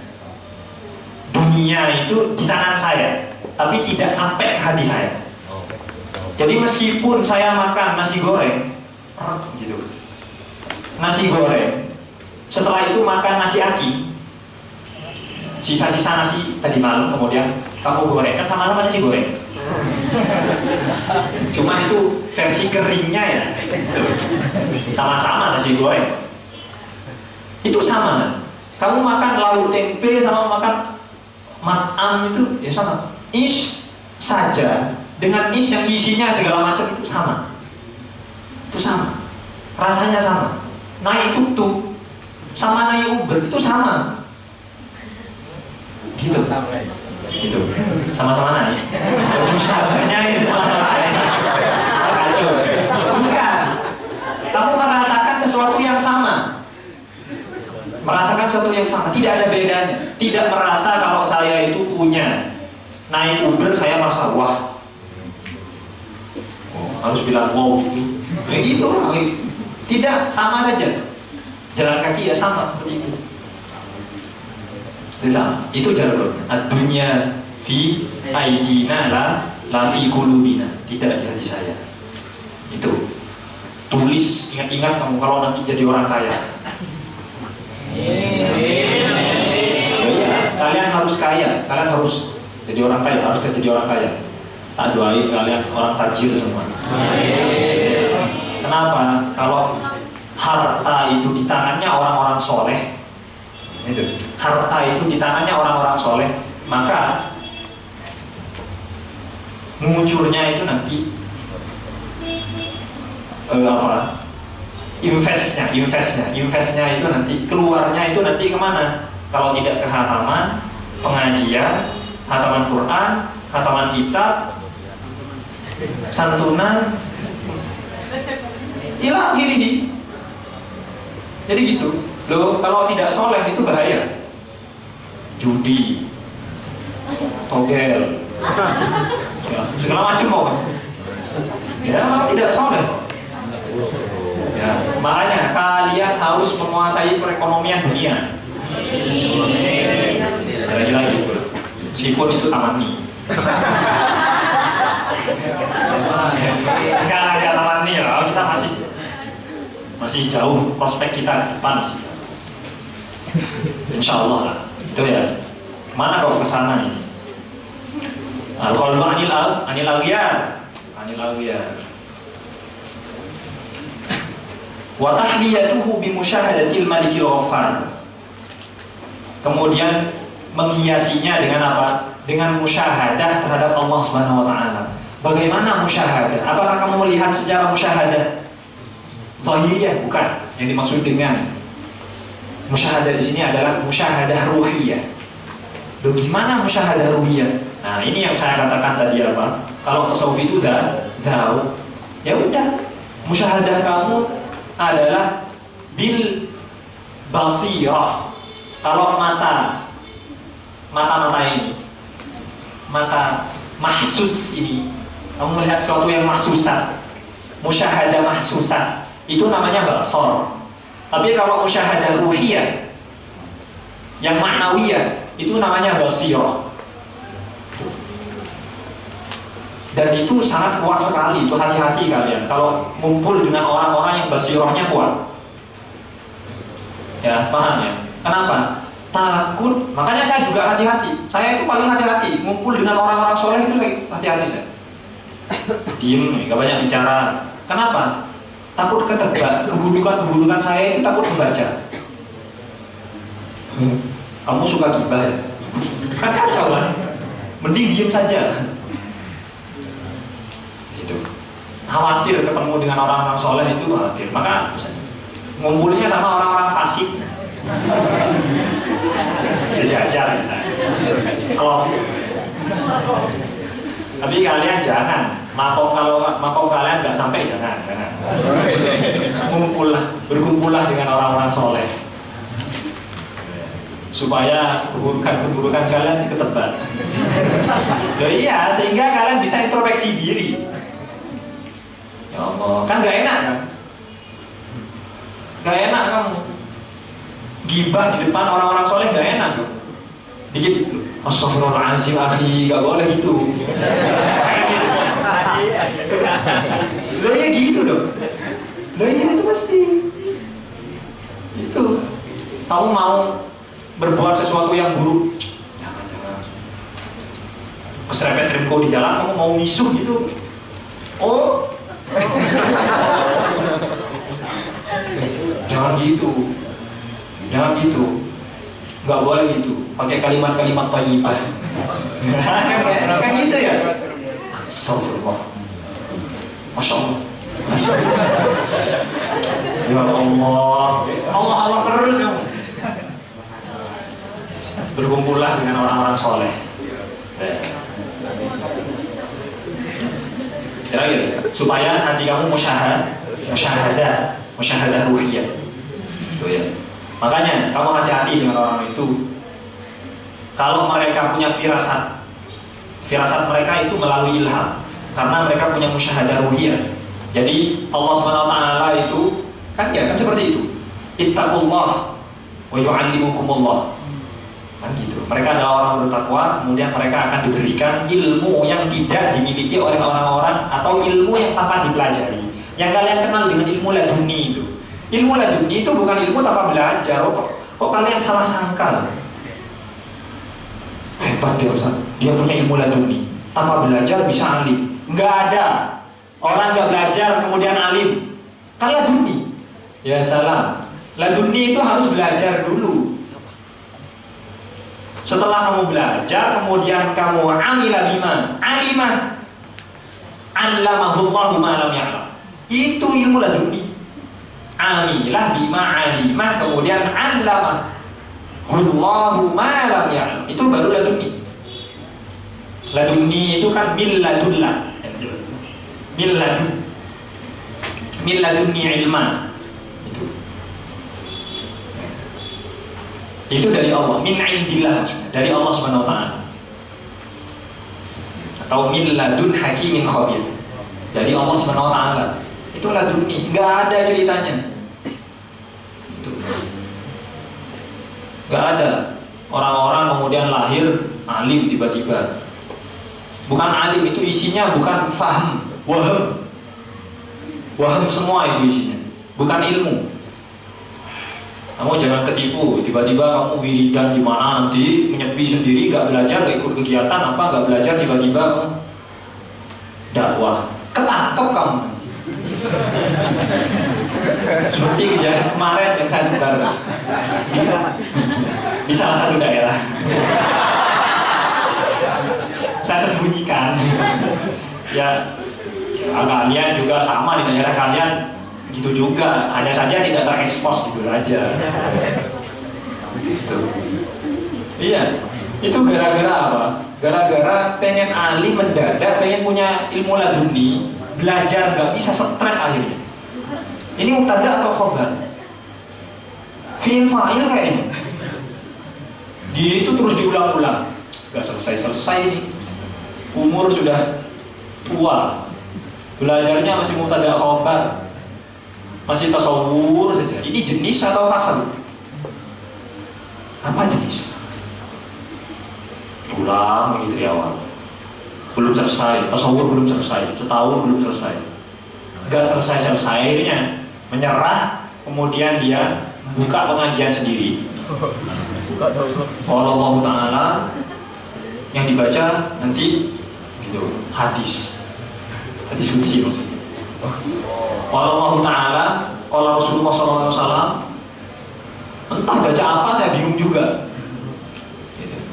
Speaker 2: Dunia itu di tangan saya, tapi tidak sampai ke hati saya. Jadi meskipun saya makan nasi goreng, gitu, nasi goreng, setelah itu makan nasi aki, sisa-sisa nasi tadi malam, kemudian kamu goreng, kan sama-sama nasi goreng. Cuma itu versi keringnya ya, sama-sama nasi goreng. Itu sama. Kamu makan lauk tempe sama makan makan itu ya sama. Is saja dengan is yang isinya segala macam itu sama. Itu sama. Rasanya sama. Naik tuk-tuk sama naik Uber itu sama. Gitu. Gitu. Sama-sama naik. Usahanya itu kacau. Bukan. Kamu merasakan sesuatu yang sama. Merasakan sesuatu yang sama, tidak ada bedanya. Tidak merasa kalau saya itu punya naik Uber, saya merasa wah, harus bilang wow, kayak gitu. Tidak, sama saja. Jalan kaki ya sama seperti itu. Itu jalur. Ad-dunya fi aidina la fi qulubina. Tidak di hati saya. Itu. Tulis, ingat-ingat kamu kalau nanti jadi orang kaya. Ya, kalian harus kaya, kalian harus jadi orang kaya, harus jadi orang kaya. Tak doain kalian orang tajir semua. Kenapa? Kalau harta itu di tangannya orang-orang soleh, itu. Harta itu di tangannya orang-orang soleh, maka mengucurnya itu nanti investnya itu nanti keluarnya itu nanti kemana? Kalau tidak ke hataman, pengajian, hataman Quran, hataman kitab, santunan, ilah gini. Jadi gitu. Loh, kalau tidak soleh itu bahaya. Judi, togel, segala macam mau. Ya, kalau tidak soleh. Ya, makanya kalian harus menguasai perekonomian dunia. Lagi-lagi, meskipun itu taman mie. Enggak ada taman mie ya, kita masih jauh prospek kita ke depan sih. Insya Allah lah, itu ya. Mana kau kesana ini? Al-qalbu anil aghyar. Wa tahliyatuhu bi musyahadatil malikil ghaffar. Kemudian menghiasinya dengan apa? Dengan musyahadah terhadap Allah Subhanahu wa taala. Bagaimana musyahadah? Apakah kamu melihat secara musyahadah zahiriyah? Bukan. Yang dimaksud dengan musyahadah di sini adalah musyahadah ruhiyah. Loh, gimana musyahadah ruhiyah? Nah, ini yang saya katakan tadi apa? Kalau tasawuf itu udah tahu, ya udah. Musyahadah kamu adalah bil basirah. Kalau mata ini, mata mahsus ini, kamu melihat sesuatu yang mahsusat, musyahadah mahsusat, itu namanya basar. Tapi kalau musyahadah ruhiyah, yang maknawiyah, itu namanya basirah. Dan itu sangat kuat sekali, itu hati-hati kalian kalau ngumpul dengan orang-orang yang basirahnya kuat. Ya, paham ya? Kenapa? Takut, makanya saya juga hati-hati. Saya itu paling hati-hati, ngumpul dengan orang-orang soleh itu hati-hati saya. Diem, gak banyak bicara. Kenapa? Takut ketebak, keburukan saya itu takut kebaca. Kamu suka gibah ya? Kan kacau kan? Mending diem saja. Khawatir ketemu dengan orang-orang soleh itu khawatir. Maka ngumpulnya sama orang-orang fasik. Sejajar ya. Kalau tapi kalian jangan makom kalian nggak sampai jangan. Berkumpullah dengan orang-orang soleh supaya keburukan kalian ketebak. Loh iya, sehingga kalian bisa introspeksi diri. Ya Allah, kan gak enak kan? Gak enak kamu gibah di depan orang-orang soleh nggak enak loh. Dikit, astagfirullahaladzim akhi, nggak boleh gitu. Loh ya gitu dong. Loh ya itu pasti. Itu. Kamu mau berbuat sesuatu yang buruk, jangan. Keserempet remko di jalan, kamu mau misuh gitu. Oh. Jangan gitu. Jangan gitu. Nggak boleh gitu. Pakai kalimat-kalimat thayyibah. Kan gitu ya? Astagfirullah. Masya Allah. Ya Allah. Allah terus kamu. Berkumpullah dengan orang-orang soleh. Kira-kira supaya hati kamu musyahadah ruhiyah. Itu ya. Makanya kamu hati-hati dengan orang itu. Kalau mereka punya firasat mereka itu melalui ilham, karena mereka punya musyahadah ruhiyah. Jadi Allah SWT itu kan seperti itu. Ittaqullah wa yu'allimukumullah. Kan gitu. Mereka adalah orang bertakwa, kemudian mereka akan diberikan ilmu yang tidak dimiliki oleh orang-orang, atau ilmu yang tanpa dipelajari. Yang kalian kenal dengan ilmu laduni itu. Ilmu laduni itu bukan ilmu tanpa belajar. Kok kalian salah sangka? Hebat dia punya ilmu laduni. Tanpa belajar bisa alim. Nggak ada orang nggak belajar kemudian alim. Kan laduni. Ya salah. Laduni itu harus belajar dulu. Setelah kamu belajar, kemudian kamu alimah, allamahullahu ma lam ya'lam. Itu ilmu laduni. Amilah bima alimah, kemudian allamahullahu ma lam ya'lam. Itu baru laduni. Laduni itu kan min ladunni ilman. Itu dari Allah, min indillah, dari Allah Subhanahu wa taala. Atau min ladun hakimin khabir, dari Allah Subhanahu wa taala. Itu laduni, enggak ada ceritanya. Itu. Enggak ada orang-orang kemudian lahir alim tiba-tiba. Bukan alim, itu isinya bukan faham, waham. Waham semua itu isinya, bukan ilmu. Kamu jangan ketipu, tiba-tiba kamu wiridan di mana nanti menyepi sendiri, nggak belajar, nggak ikut kegiatan apa, nggak belajar, tiba-tiba dakwah, ketangkep kamu. Seperti kejadian kemarin yang saya sebarkan di salah satu daerah. Saya sembunyikan. Ya kalian juga sama di daerah kalian. Gitu juga, hanya saja tidak terekspos gitu aja. Gitu. Iya, itu gara-gara apa? Gara-gara pengen alim mendadak, pengen punya ilmu laduni, belajar nggak bisa, stres akhirnya. Ini mubtada atau khobar? Fi'il fa'il kayaknya. Itu terus diulang-ulang, nggak selesai-selesai ini. Umur sudah tua, belajarnya masih mubtada khobar. Masih tasawur saja. Ini jenis atau fasal? Apa jenis? Ulang dari awal. Belum selesai, tasawur belum selesai, setahun belum selesai. Enggak selesai-selesai akhirnya menyerah, kemudian dia buka pengajian sendiri. Allah Ta'ala yang dibaca nanti gitu, hadis suci maksudnya. Allah Ta'ala, kalau Rasulullah SAW, entah baca apa saya bingung juga.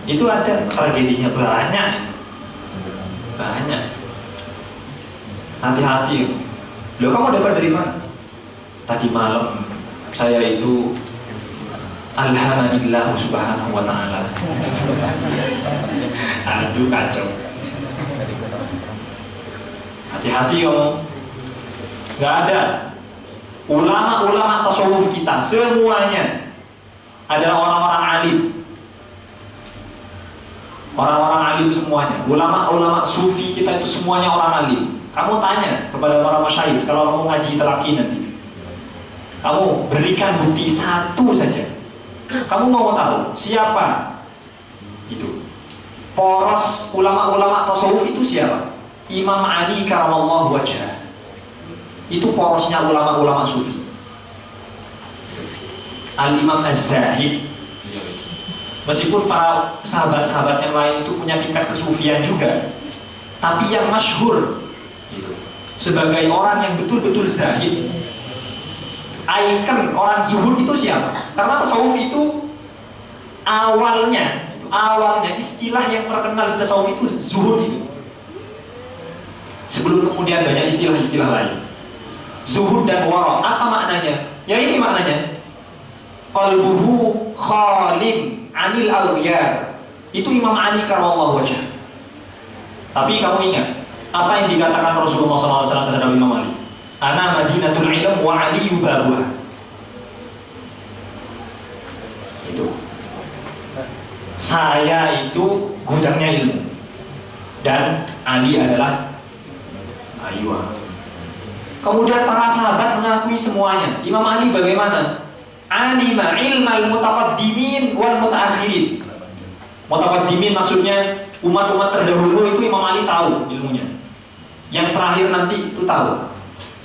Speaker 2: Itu ada tragedinya banyak. Hati-hati. Loh, kamu dapat dari mana? Tadi malam saya itu alhamdulillah subhanahu wa ta'ala. Aduh kacau. Hati-hati kamu. Gak ada. Ulama-ulama tasawuf kita semuanya adalah orang-orang alim. Orang-orang alim semuanya. Ulama-ulama sufi kita itu semuanya orang alim. Kamu tanya kepada para masyayikh kalau kamu ngaji telaki nanti, kamu berikan bukti satu saja Kamu mau tahu siapa itu poros ulama-ulama tasawuf itu siapa? Imam Ali karamallahu wajhah. Itu porosnya ulama-ulama sufi. Al-Imam Az-Zahid. Meskipun para sahabat-sahabat yang lain itu punya tingkat kesufian juga, tapi yang masyhur sebagai orang yang betul-betul zahid, ikon orang zuhud itu siapa? Karena tasawuf itu awalnya istilah yang terkenal di tasawuf itu zuhud itu. Sebelum kemudian banyak istilah-istilah lain. Zuhud dan wara, apa maknanya? Ya ini maknanya. Qalbuhu khalin anil aghyar. Itu Imam Ali karamallahu wajhah. Tapi kamu ingat apa yang dikatakan Rasulullah SAW terhadap Imam Ali? Ana madinatul ilm wa Ali babuha. Itu. Saya itu gudangnya ilmu dan Ali adalah ayuah. Kemudian para sahabat mengakui semuanya. Imam Ali bagaimana? Alima ilmal mutaqaddimin wal mutaakhirin. Mutaqaddimin maksudnya umat-umat terdahulu itu Imam Ali tahu ilmunya. Yang terakhir nanti itu tahu.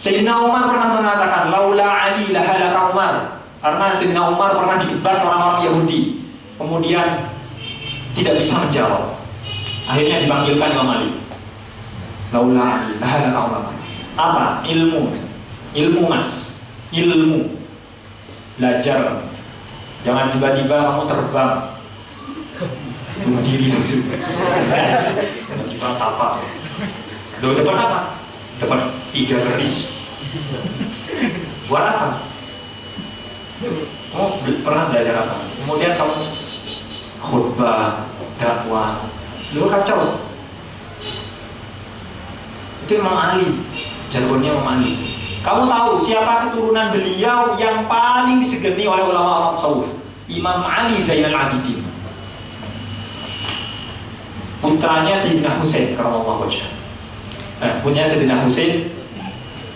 Speaker 2: Sayyidina Umar pernah mengatakan laula Ali lahalaka Umar. Karena Sayyidina Umar pernah didebat orang-orang Yahudi. Kemudian tidak bisa menjawab. Akhirnya dipanggilkan Imam Ali. Laula Ali lahalaka Umar. Apa? Ilmu mas. Ilmu. Belajar. Jangan tiba-tiba kamu terbang bunuh diri maksudnya. Tiba-tiba apa? Loh, dapat apa? Dapat 3 garis. Buat apa? Oh, pernah belajar apa? Kemudian kamu khutbah, dakwah. Lu kacau. Itu Imam Ali. Jargonnya Imam Ali. Kamu tahu siapa keturunan beliau yang paling disegani oleh ulama tasawuf? Imam Ali Zainal Abidin. Putranya Sayyidina Husain karamallahu wajhah. Punya Sayyidina Husain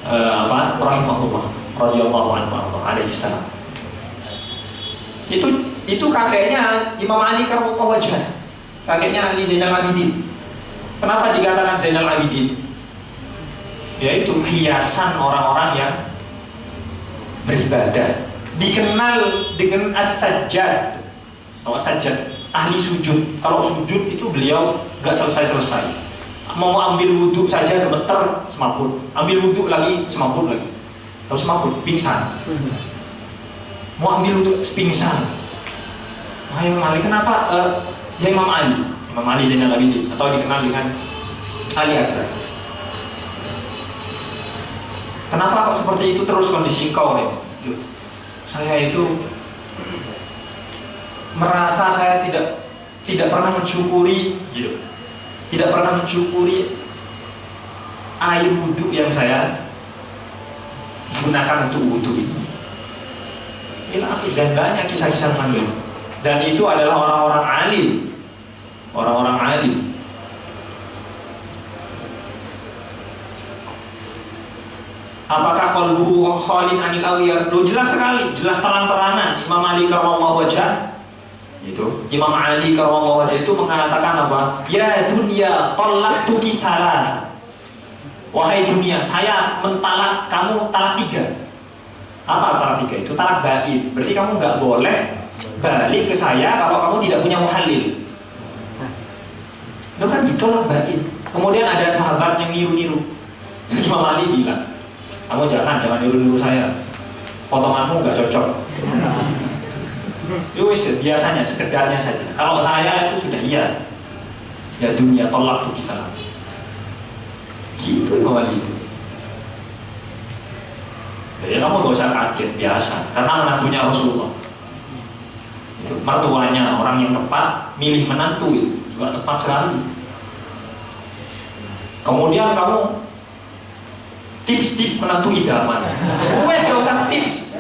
Speaker 2: rahimahullah radhiyallahu anhu alaihi salam. Itu kakeknya Imam Ali karamallahu wajhah. Kakeknya Ali Zainal Abidin. Kenapa dikatakan Zainal Abidin? Yaitu hiasan orang-orang yang beribadah. Dikenal dengan as-sajjad. As-sajjad, ahli sujud. Kalau sujud itu beliau gak selesai-selesai. Mau ambil wudhu saja gemeter, semaput. Ambil wudhu lagi, semaput lagi. Atau semaput, pingsan. Mau ambil wudhu, pingsan. Wah, Imam Ali kenapa? Ya Imam Ali. Imam Ali Zainal Abidin. Atau dikenal dengan Ali Akbar. Kenapa kok seperti itu terus kondisi kau ya? Saya itu merasa saya tidak pernah mensyukuri gitu. Tidak pernah mensyukuri air wudhu yang saya gunakan untuk wudhu ini. Dan banyak kisah-kisah tentang. Dan itu adalah orang-orang alim. Orang-orang alim. Apakah qalbuhu khalin anil aghyar? Jelas sekali, jelas terang-terangan Imam Ali karamallahu wajhah. Itu Imam Ali karamallahu wajhah itu mengatakan apa? Ya dunya talaqtuki thalatha. Wahai dunia, saya mentalak kamu talak 3. Apa talak 3 itu? Talak bain. Berarti kamu nggak boleh balik ke saya kalau kamu tidak punya muhallil. Itu kan ditolak bain. Kemudian ada sahabat yang niru-niru. Imam Ali bilang, kamu jangan niru-niru saya. Potonganmu nggak cocok. Itu biasanya sekedarnya saja. Kalau saya itu sudah iya. Ya dunia tolak tuh bisa. Gitu Imam Ali itu. Jadi kamu nggak usah kaget, biasa. Karena menantunya Rasulullah. Itu mertuanya orang yang tepat, milih menantu itu juga tepat sekali. Kemudian kamu tips-tips menantu idaman. Wes gak usah tips.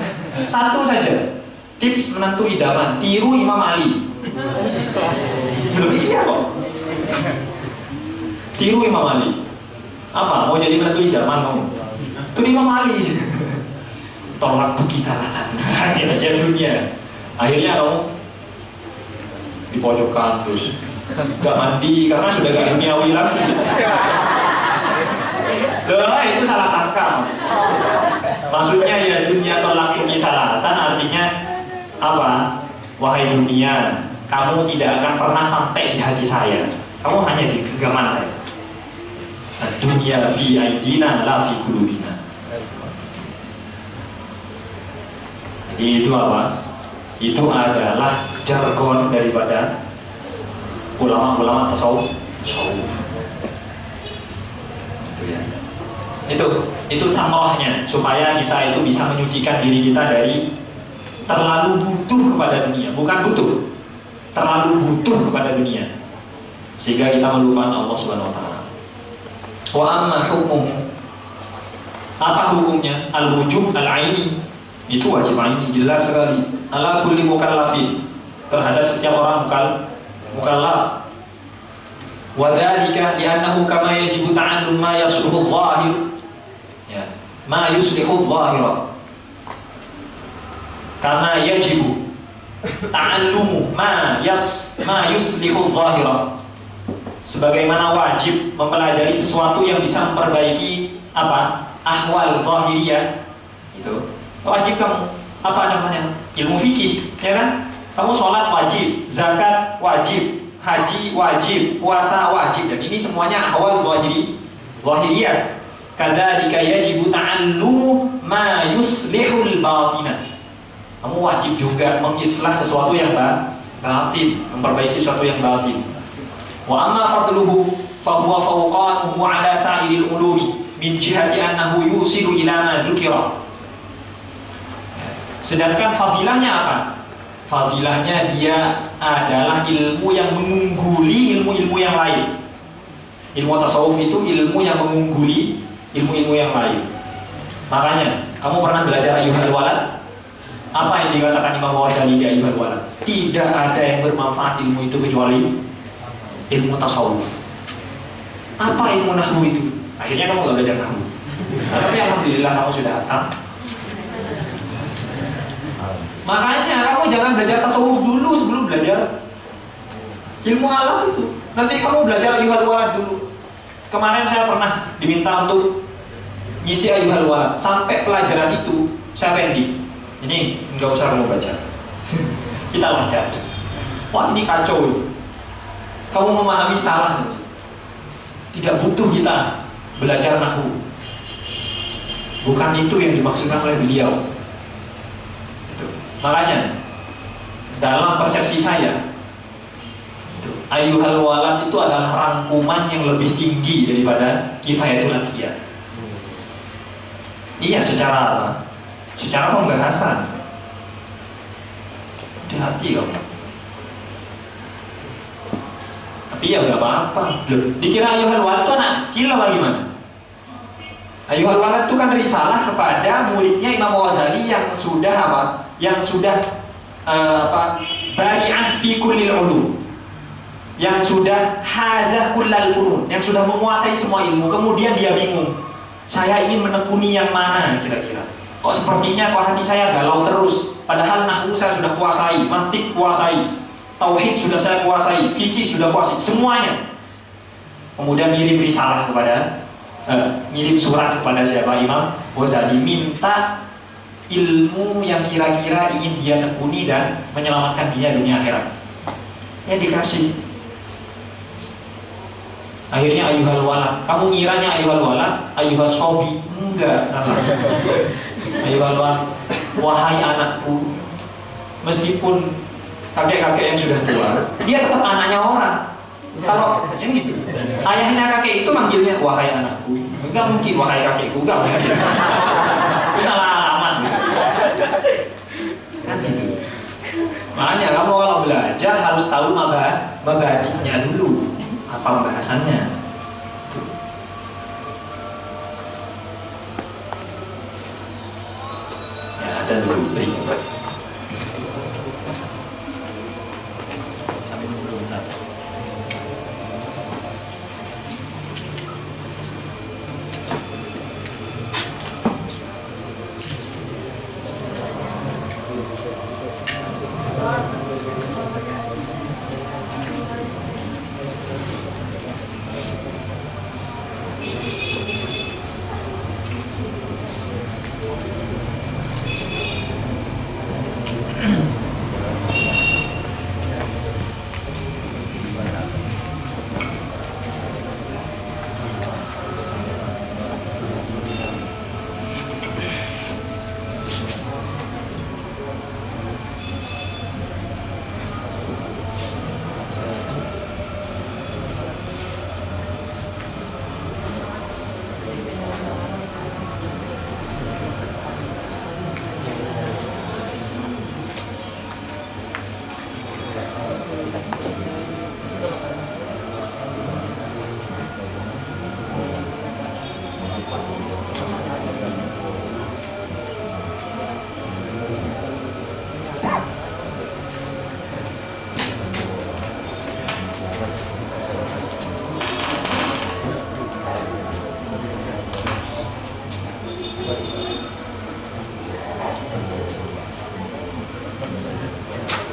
Speaker 2: Satu saja. Tips menantu idaman. Tiru Imam Ali. Belum iya kok. Tiru Imam Ali. Apa? Mau jadi menantu idaman kamu? Itu Imam Ali. Tolak tuh kita kata. Kita dunia. Akhirnya kamu di pojokan terus nggak mandi karena sudah gak ilmiawi lagi. Loh, itu salah sangka. Maksudnya ya dunia tolak salatan artinya apa? Wahai dunia, kamu tidak akan pernah sampai di hati saya. Kamu hanya di genggaman saya. Dunia fi aidina la fi qulubina. Itu apa? Itu adalah jargon daripada ulama-ulama tasawuf. Itu samrohnya supaya kita itu bisa menyucikan diri kita dari terlalu butuh kepada dunia, bukan butuh, terlalu butuh kepada dunia sehingga kita melupakan Allah Subhanahu wa taala. Wa amma hukum, apa hukumnya? Al-wujub al-aini, itu wajib aini, jelas sekali. Ala kulli mukallafin, terhadap setiap orang mukallaf. Wa dzalika li'annahu kama yajibu ta'allum ma yasluhu adh-dhahir, ya, ma yuslihu adh-dhahira. Kama yajibu ta'allumu ma yuslihu adh-dhahira, sebagaimana wajib mempelajari sesuatu yang bisa memperbaiki apa? Ahwal zahiriyah. Itu wajib kamu. Apa contohnya? Ilmu fikih, ya kan? Kamu sholat wajib, zakat wajib, haji wajib, puasa wajib, dan ini semuanya ahwal zahiriyah. Kadzalika yajibu ta'allumu ma yuslihul batinah. Kamu wajib juga mengislah sesuatu yang batin, memperbaiki sesuatu yang batin. Wa amma fadluhu fa huwa fawqanuhu ala sa'iril ulumi min jihati annahu yusilu ila ma dzukira. Sedangkan fadilahnya apa? Fadilahnya dia adalah ilmu yang mengungguli ilmu-ilmu yang lain. Ilmu tasawuf itu ilmu yang mengungguli ilmu-ilmu yang lain. Makanya, kamu pernah belajar ayyuhal walad? Apa yang dikatakan Imam Ghazali di ayyuhal walad? Tidak ada yang bermanfaat ilmu itu kecuali ilmu tasawuf. Apa ilmu nahwu itu? Akhirnya kamu gak belajar nahwu. Nah, tapi alhamdulillah kamu sudah hafal. Makanya kamu jangan belajar tasawuf dulu sebelum belajar ilmu alam itu. Nanti kamu belajar ayyuhal walad dulu. Kemarin saya pernah diminta untuk ngisi ayyuhal walad. Sampai pelajaran itu saya pending. Ini nggak usah kamu baca. Kita lanjut. Wah, ini kacau. Kamu memahami salah. Tidak butuh kita belajar nahwu. Bukan itu yang dimaksudkan oleh beliau. Makanya dalam persepsi saya, ayyuhal walad itu adalah rangkuman yang lebih tinggi daripada kifayatul adhiyah. Iya, secara apa? Secara pembahasan. Hati-hati kamu. Tapi ya nggak apa-apa. Dikira ayyuhal walad itu anak kecil apa gimana? Ayyuhal walad itu kan risalah kepada muridnya Imam Ghazali yang sudah apa? Yang sudah bari'ah fi kullil ulum, yang sudah hazah kullal funun, yang sudah menguasai semua ilmu. Kemudian dia bingung, saya ingin menekuni yang mana kira-kira? Kok sepertinya kok hati saya galau terus, padahal nahwu saya sudah kuasai, mantik kuasai, tauhid sudah saya kuasai, fikih sudah kuasai, semuanya. Kemudian ngirim risalah kepada ngirim surat kepada siapa? Imam Ghazali, minta ilmu yang kira-kira ingin dia tekuni dan menyelamatkan dia dunia akhirat. Ya dikasih. Akhirnya ayyuhal walad. Kamu ngiranya ayyuhal walad, ayyuhas sobi. Enggak, salah. Ayyuhal walad, wahai anakku. Meskipun kakek-kakek yang sudah tua, dia tetap anaknya orang. Kalau yang gitu, ayahnya kakek itu manggilnya wahai anakku. Enggak mungkin wahai kakekku, enggak mungkin. Itu salah alamat. Makanya kamu kalau belajar harus tahu mabadinya dulu, apa pembahasannya. Ya, ada dulu berikut.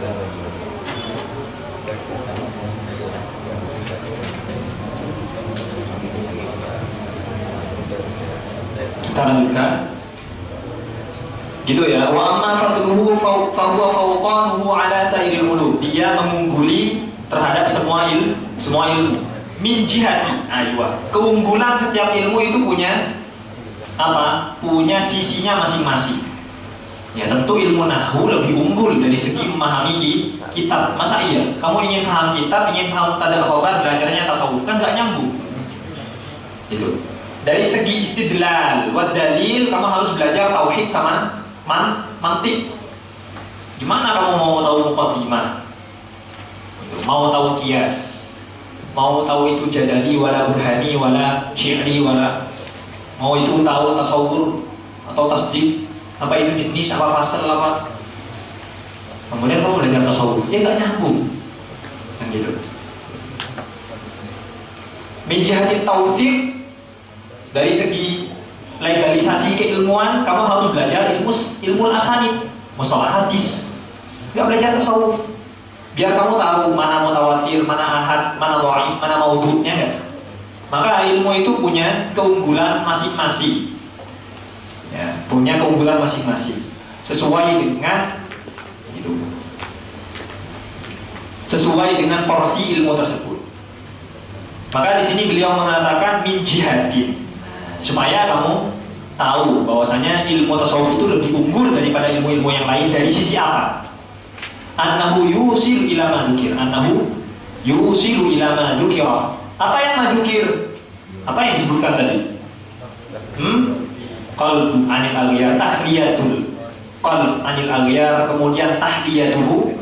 Speaker 2: Kita lanjutkan. Gitu ya. Wa amma fadluhu fa huwa fawqanuhu ala sairil ulum. Dia mengungguli terhadap semua ilmu. Min jihad. Aywa. Keunggulan setiap ilmu itu punya apa? Punya sisinya masing-masing. Ya tentu ilmu nahwu lebih unggul dari segi memahami kitab. Masa iya? Kamu ingin paham kitab, ingin paham mubtada khobar, belajarnya tasawuf, kan nggak nyambung. Itu. Dari segi istidlal, wad dalil, kamu harus belajar tauhid sama mantik. Gimana kamu mau tahu muqaddimah? Mau tahu qiyas? Mau tahu itu jadali wala burhani wala syi'ri wala, mau itu tahu tasawur atau tasdik, apa itu jenis, apa fasal, apa. Kemudian kamu belajar tasawuf, ya nggak nyambung, kan gitu. Min jihati tauthir, dari segi legalisasi keilmuan, kamu harus belajar ilmu asanid, mustalah hadis, nggak belajar tasawuf. Biar kamu tahu mana mutawatir, mana ahad, mana dhaif, mana maudhu'nya kan. Maka ilmu itu punya keunggulan masing-masing. Ya, punya keunggulan masing-masing sesuai dengan itu. Sesuai dengan porsi ilmu tersebut. Maka di sini beliau mengatakan min jihadin. Supaya kamu tahu bahwasanya ilmu tasawuf itu lebih unggul daripada ilmu-ilmu yang lain dari sisi apa? Annahu yusil ila ma dzukir. Annahu yusilu ila ma dzukira. Apa yang madzukir? Apa yang disebutkan tadi? Qalb anil aghyar tahliyatul qalb anil aghyar, kemudian tahliyatuhu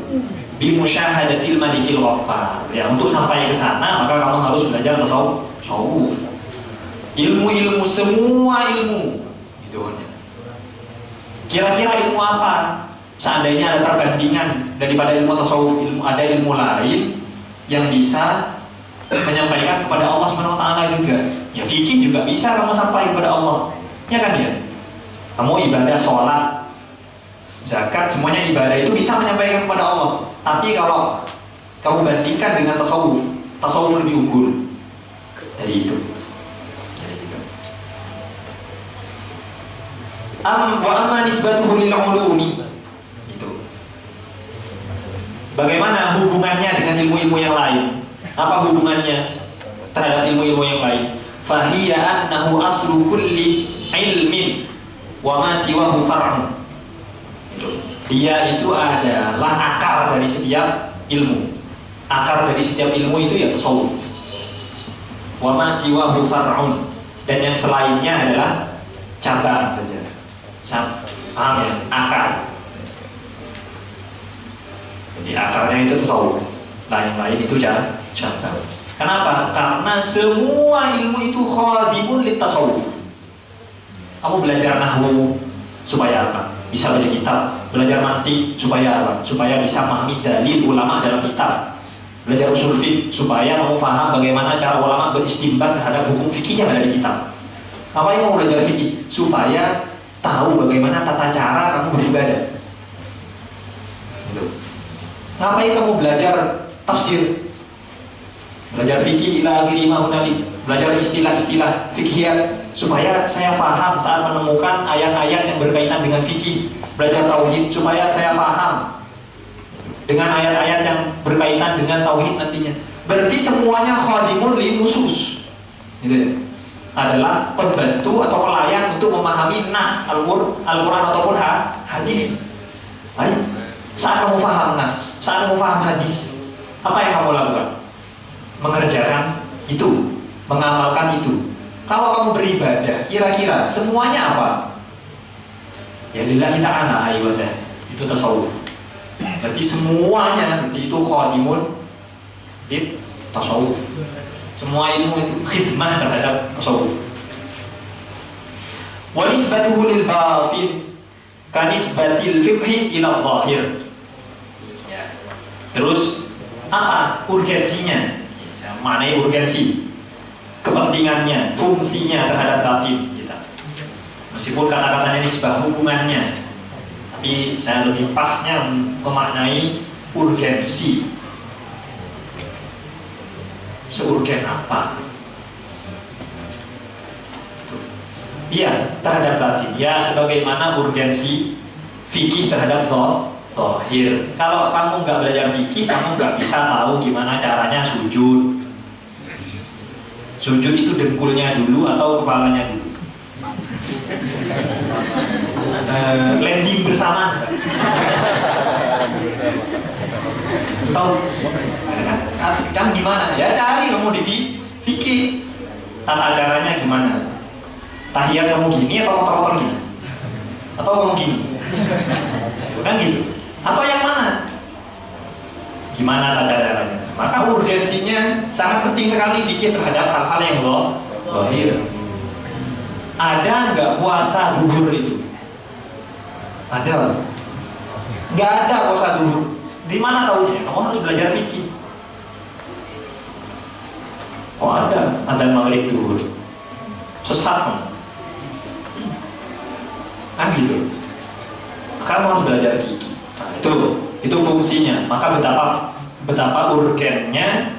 Speaker 2: bi musyahadatil malikil ghaffar. Ya, untuk sampai ke sana maka kamu harus belajar tasawuf. Ilmu-ilmu, semua ilmu. Gitu. Kira-kira ilmu apa? Seandainya ada perbandingan daripada ilmu tasawuf, ada ilmu lain yang bisa menyampaikan kepada Allah Subhanahu wa taala juga. Ya fikih juga bisa kamu sampaikan kepada Allah. Ya kan ya? Kamu ibadah sholat, zakat, semuanya ibadah itu bisa menyampaikan kepada Allah. Tapi kalau kamu bandingkan dengan tasawuf lebih unggul dari itu. Wa amma nisbatuhu lil ulumi. Bagaimana hubungannya dengan ilmu-ilmu yang lain? Apa hubungannya terhadap ilmu-ilmu yang lain? Fahiya annahu aslu kulli ilmin wa ma siwahu far'un. Dia itu adalah akar dari setiap ilmu. Akar dari setiap ilmu itu ya tasawuf. Wa ma siwahu far'un. Dan yang selainnya adalah cabang saja. Paham ya? Akar. Jadi akarnya itu tasawuf, lain-lain itu cabang. Kenapa? Karena semua ilmu itu khadimun lit tasawuf. Kamu belajar nahwu supaya apa? Bisa baca kitab. Belajar mantik supaya apa? Supaya bisa memahami dalil ulama dalam kitab. Belajar usul fiqh supaya kamu paham bagaimana cara ulama beristinbat terhadap hukum fikih yang ada di kitab. Apa yang mau belajar fikih? Supaya tahu bagaimana tata cara kamu beribadah. Gitu. Ngapain kamu belajar tafsir? Belajar fikih ila akhiri ma hunalik. Belajar istilah-istilah fikhiyat supaya saya paham saat menemukan ayat-ayat yang berkaitan dengan fikih. Belajar tauhid supaya saya paham dengan ayat-ayat yang berkaitan dengan tauhid nantinya. Berarti semuanya khadimun li nusus. Gitu. Adalah pembantu atau pelayan untuk memahami nas Al-Quran ataupun hadis. Baik. Saat kamu paham nas, saat kamu paham hadis, apa yang kamu lakukan? Mengerjakan itu, mengamalkan itu. Kalau kamu beribadah, kira-kira semuanya apa? Ya lillahi ta'ala ibadah. Itu tasawuf. Berarti semuanya berarti itu khadimun di tasawuf. Semua ilmu itu khidmah terhadap tasawuf. Wa nisbatuhu lil batin kanisbatil fiqhi ila zahir. Ya. Terus apa urgensinya? Mana urgensi? Kepentingannya, fungsinya terhadap batin kita. Meskipun kata-katanya nisbah hubungannya, tapi saya lebih pasnya memaknai urgensi. Seurgen apa? Iya, terhadap batin. Ya, sebagaimana urgensi fikih terhadap zahir. Kalau kamu nggak belajar fikih, kamu nggak bisa tahu gimana caranya sujud. Sujud itu dengkulnya dulu atau kepalanya dulu? Landing bersama. Tahu? Kan gimana? Ya cari kamu di fikih. Tata caranya gimana? Tahiyat kamu gini atau kotor-kotor gini? Atau kamu gini? Kan gitu. Atau yang mana? Gimana tata caranya? Maka urgensinya sangat penting sekali fikih terhadap hal-hal yang zahir. Ada nggak puasa zuhur itu? Ada. Nggak ada puasa zuhur. Di mana tahunya? Kamu harus belajar fikih. Oh ada maghrib zuhur. Sesat. Kan gitu. Kamu harus belajar fikih. Nah, itu fungsinya. Maka betapa urgennya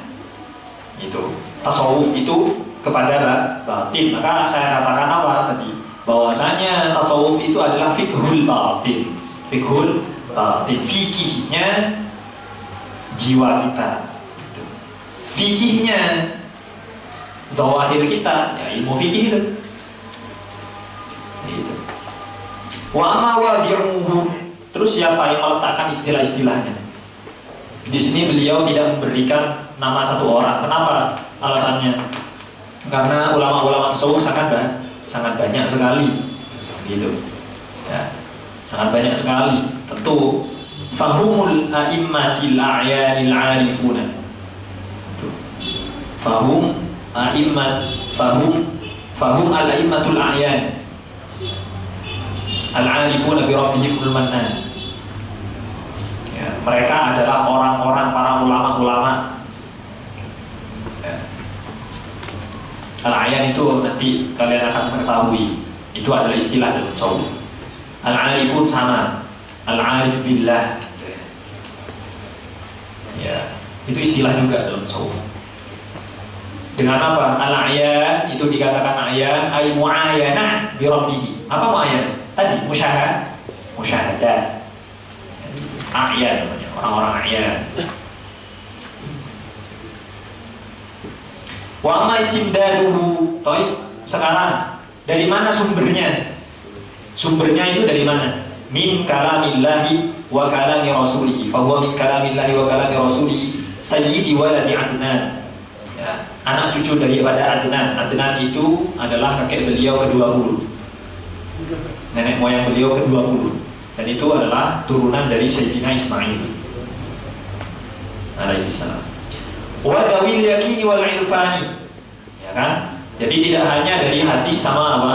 Speaker 2: itu tasawuf itu kepada batin. Maka saya katakan apa tadi? Bahwasanya tasawuf itu adalah fiqhul batin. Fiqhul batin. Fikihnya jiwa kita. Fikihnya zawahir kita, ya ilmu fikih itu. Gitu. Wa amma wadi'uhu. Terus siapa yang meletakkan istilah-istilahnya? Di sini beliau tidak memberikan nama satu orang. Kenapa? Alasannya karena ulama-ulama tasawuf sangat banyak sekali. Gitu. Ya. Sangat banyak sekali. Tentu fahumul a'immatil a'yanil 'arifuna. Fahum al-a'immatul a'yan al-'arifuna bi rabbihimul mannan. Ya, mereka adalah orang-orang para ulama-ulama. Ya. Al-a'yan itu nanti kalian akan mengetahui. Itu adalah istilah dalam tasawuf. Al-'arifun sama al-'arif billah. Ya, itu istilah juga dalam tasawuf. Dengan apa? Al-a'yan itu dikatakan a'yan ay mu'ayanah bi rabbih. Apa mu'ayanah? Tadi musyahadah. A'yan namanya, orang-orang a'yan. Wa amma istimdaduhu. Sekarang dari mana sumbernya? Sumbernya itu dari mana? Min kalamillahi wa kalami rasulihi. Fa huwa min kalamillahi wa kalami rasulihi sayyidi waladi Adnan. Ya, anak cucu daripada Adnan. Adnan itu adalah kakek beliau ke-20. Nenek moyang beliau ke-20. Dan itu adalah turunan dari Sayyidina Ismail alaihissalam. Wa dawil yakini wal irfani. Ya kan? Jadi tidak hanya dari hadis sama apa?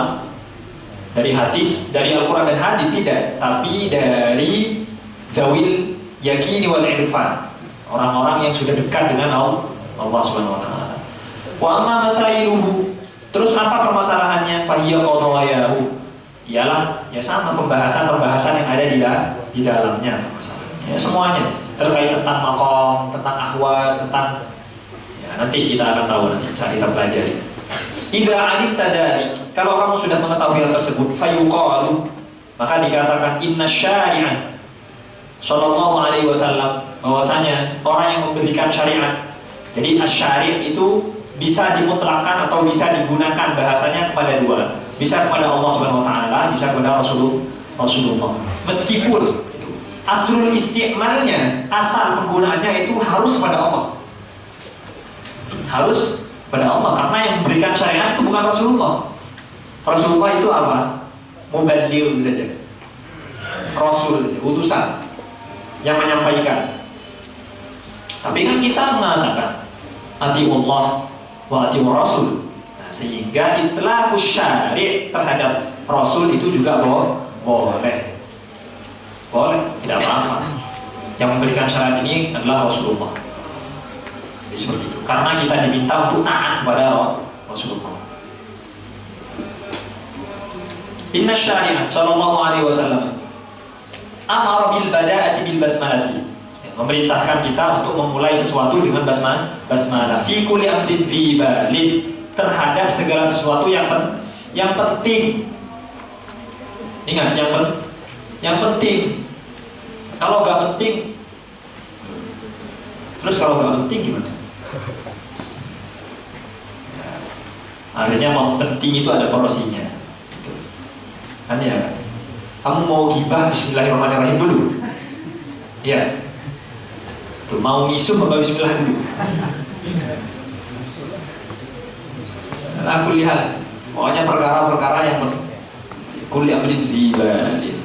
Speaker 2: Dari hadis, dari Al-Quran dan hadis tidak, tapi dari dawil yakini wal irfan. Orang-orang yang sudah dekat dengan Allah Subhanahu wa taala. Wa amma masailuhu. Terus apa permasalahannya? Fahiya qadayahu. Ialah ya sama pembahasan-pembahasan yang ada di dalamnya. Ya, semuanya terkait tentang maqam, tentang ahwal, tentang ya, nanti kita akan tahu nanti saat kita pelajari. Idza alimta dzalik, kalau kamu sudah mengetahui hal tersebut, fayuqalu, maka dikatakan inna syari'ah sallallahu alaihi wasallam, bahwasanya orang yang memberikan syariat. Jadi asy-syari' itu bisa dimutlakkan atau bisa digunakan bahasanya kepada dua. Bisa kepada Allah Subhanahu wa taala, bisa kepada Rasulullah. Meskipun asrul isti'malnya, asal penggunaannya itu harus kepada Allah. Harus kepada Allah, karena yang memberikan syariat itu bukan Rasulullah. Rasulullah itu apa? Mubaligh saja. Rasul, utusan yang menyampaikan. Tapi kan kita mengatakan atiullah wa atiur rasul. Nah, sehingga itlaqus syari' terhadap Rasul itu juga boleh, tidak apa-apa. Yang memberikan syarat ini adalah Rasulullah. Jadi seperti itu. Karena kita diminta untuk taat kepada Rasulullah. Inna syari'ah sallallahu alaihi wasallam amara bil bada'ati bil basmalati. memerintahkan kita untuk memulai sesuatu dengan basmalah. Fi kulli amrin fi balin, terhadap segala sesuatu yang penting. Ingat, yang penting. Kalau nggak penting, terus kalau nggak penting gimana? Akhirnya mau penting itu ada porsinya. Kan ya? Kamu mau gibah, bismillahirrahmanirrahim dulu. Ya. Tuh, mau misuh apa bismillah dulu. Aku lihat, pokoknya perkara-perkara yang kulli amrin fi balin.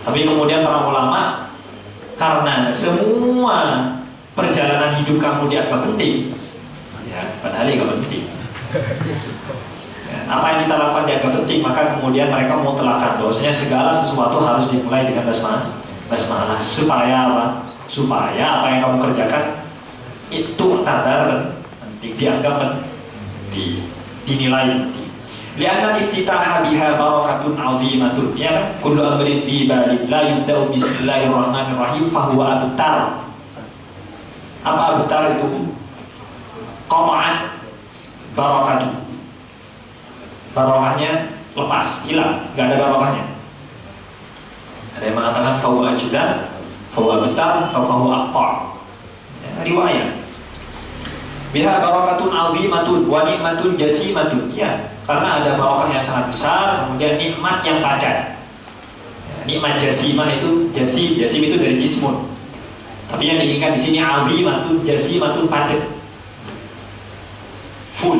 Speaker 2: Tapi kemudian para ulama, karena semua perjalanan hidup kamu dianggap penting, ya, padahal nggak penting. Ya, apa yang kita lakukan dianggap penting, maka kemudian mereka mutlakan bahwasanya segala sesuatu harus dimulai dengan basmalah. Supaya apa? Supaya apa yang kamu kerjakan itu kadar penting, dianggap penting, dinilai penting. Lianna iftitaha biha barakatun azimatun, ya kan? Kullu amrin fi balin la yubda'u bismillahirrahmanirrahim fahuwa abtar. Apa abtar itu? Qata'at barakatun. Barakahnya lepas, hilang, enggak ada barakahnya. Ada yang mengatakan fahuwa ajdan, fahuwa abtar, atau fahuwa aqta'. Ya, riwayat. Biha barakatun azimatun wa ni'matun jasimatun. Ya, karena ada barakah yang sangat besar, kemudian nikmat yang padat. Ya, nikmat jasimah itu jasim itu dari jismun. Tapi yang diinginkan di sini azimatun jasimatun, padat, full.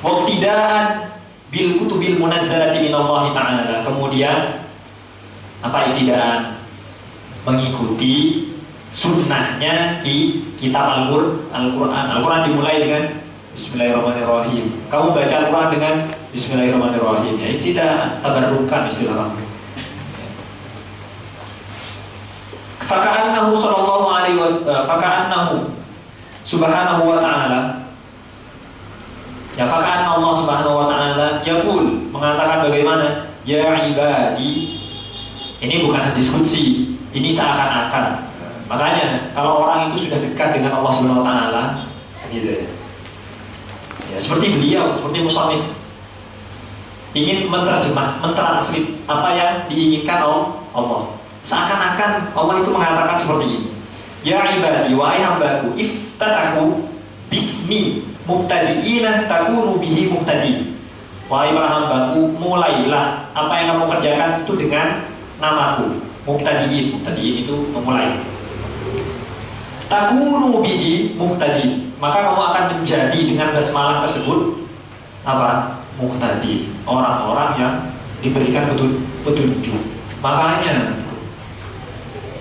Speaker 2: Waqtidaan bil kutubil munazzalati minallahi ta'ala. Kemudian apa iktidaan? Mengikuti sunnahnya kitab Al-Quran. Al-Quran dimulai dengan bismillahirrahmanirrahim. Kamu baca Al-Quran dengan bismillahirrahmanirrahim. Ya, tidak tabarrukan istilah kamu. Faka'annahu sallallahu alaihi wasallam, faka'annahu subhanahu wa ta'ala. Ya, faka'anna Allah subhanahu wa ta'ala yaqul, mengatakan bagaimana? Ya ibadi. Ini bukan diskusi, ini seakan-akan. Makanya kalau orang itu sudah dekat dengan Allah Subhanahu wa taala, gitu ya. Ya, seperti beliau, seperti musannif ingin mentranslate apa yang diinginkan Allah. Seakan-akan Allah itu mengatakan seperti ini. Ya ibadi, wahai hambaku, iftatahu bismi mubtadi'ina takunu bihi muhtadi. Wahai para hambaku, mulailah apa yang kamu kerjakan itu dengan namaku. Mubtadi'in itu memulai. Takunu bihi muhtadi, maka kamu akan menjadi dengan basmalah tersebut apa? Muhtadi, orang-orang yang diberikan petunjuk. Makanya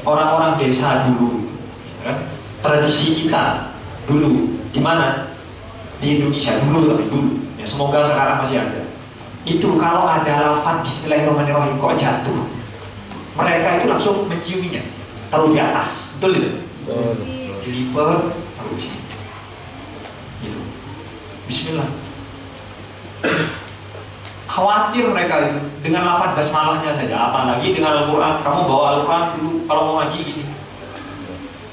Speaker 2: orang-orang desa dulu, kan? Tradisi kita dulu di mana? Di Indonesia dulu. Ya, semoga sekarang masih ada. Itu kalau ada lafaz bismillahirrahmanirrahim kok jatuh, mereka itu langsung menciuminya, taruh di atas, betul itu? Dilipat, taruh di sini. Itu. Bismillah. Khawatir mereka itu dengan lafaz basmalahnya saja, apalagi dengan Al-Quran. Kamu bawa Al-Quran dulu kalau mau ngaji gini.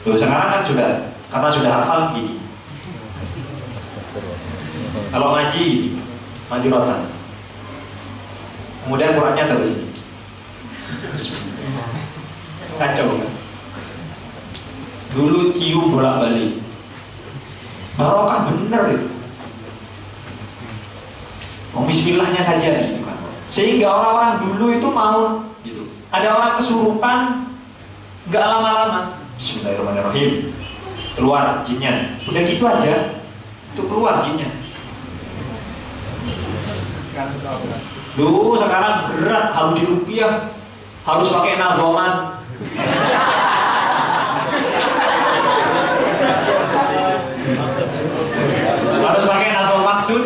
Speaker 2: Loh, sekarang kan sudah, karena sudah hafal gini. Kalau ngaji gini, maju rotan. Kemudian Qurannya terus ini. Kacau kan? Dulu cium bolak-balik. Barokah bener itu. Bismillahnya saja gitu kan. Sehingga orang-orang dulu itu mau gitu. Ada orang kesurupan, nggak lama-lama bismillahirrahmanirrahim, keluar jinnya. Udah gitu aja, itu keluar jinnya. Duh, sekarang berat, harus dirupiah, harus pakai nazoman. Harus pakai nazom maksud.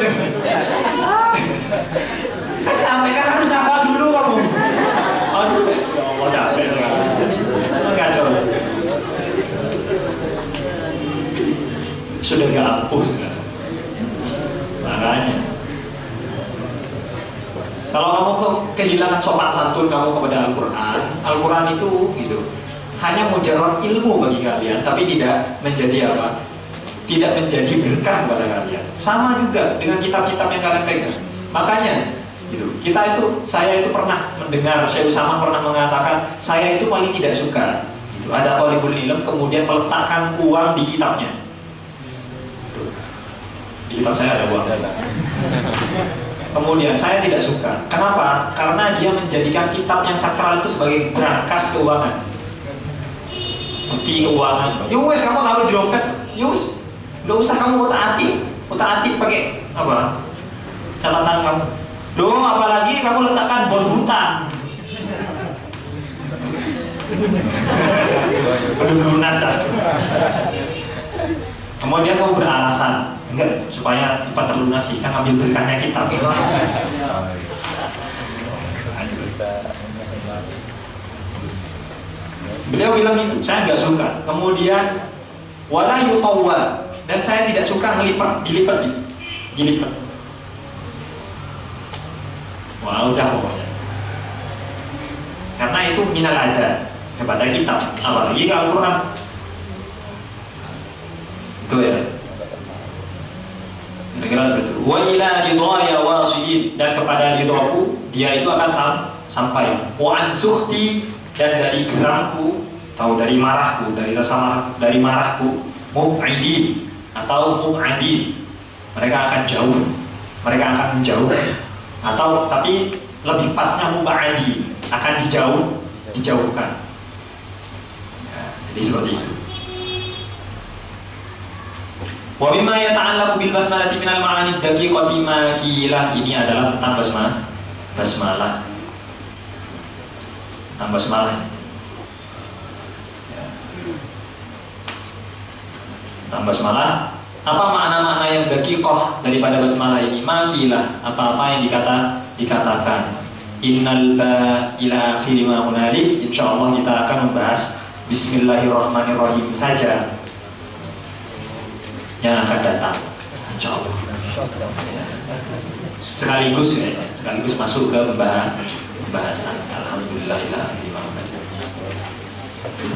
Speaker 2: Kan capek, kan harus ngapal dulu kamu. Aduh, ya Allah, capek sekarang. Kacau. Sudah gak hapus sekarang. Makanya kalau kamu kehilangan sopan santun kamu kepada Al-Quran. Al-Quran itu gitu hanya mujarrad ilmu bagi kalian, tapi tidak menjadi apa? Tidak menjadi berkah kepada kalian. Sama juga dengan kitab-kitab yang kalian pegang. Makanya gitu, saya itu pernah mendengar Syekh Utsama pernah mengatakan, saya itu paling tidak suka gitu, ada thalibul ilm kemudian meletakkan uang di kitabnya. Di kitab saya ada uang. Kemudian saya tidak suka. Kenapa? Karena dia menjadikan kitab yang sakral itu sebagai berangkas keuangan. Bukti keuangan. Yowes, kamu taruh di dompet. Yowes, nggak usah kamu otak-atik pakai apa? Catatan kamu. Loh, apalagi kamu letakkan bon hutang. Belum lunas. Kemudian kamu beralasan, enggak, supaya cepat terlunasi, kan ambil berkahnya kitab. Beliau bilang itu, saya nggak suka. Kemudian wala yutawwa, dan saya tidak suka dilipat. Wah, udah pokoknya. Karena itu minal ada kepada kitab, apalagi kalau Al-Quran. Itu ya. Kira-kira seperti itu. Wa ila ridhaya wasilin, dan kepada ridhoku dia itu akan sampai. Wa an sukhti, dan dari geramku atau dari marahku, dari rasa marah, dari marahku, mub'idin atau mub'adin, mereka akan jauh, mereka akan menjauh, atau tapi lebih pasnya mub'adi, akan dijauhkan. Ya, jadi seperti itu. Wa mimma yata'allaqu bil basmalati minal ma'ani daqiqati ma qilah, ini adalah tentang basmalah. Tentang basmalah. Tentang basmalah, apa makna-makna yang daqiqah daripada basmalah ini? Ma qilah, apa-apa yang dikatakan. Innal ba ila akhiri ma hunalik. Insyaallah kita akan membahas bismillahirrahmanirrahim saja yang akan datang, insyaallah. Sekaligus masuk ke pembahasan. Alhamdulillah.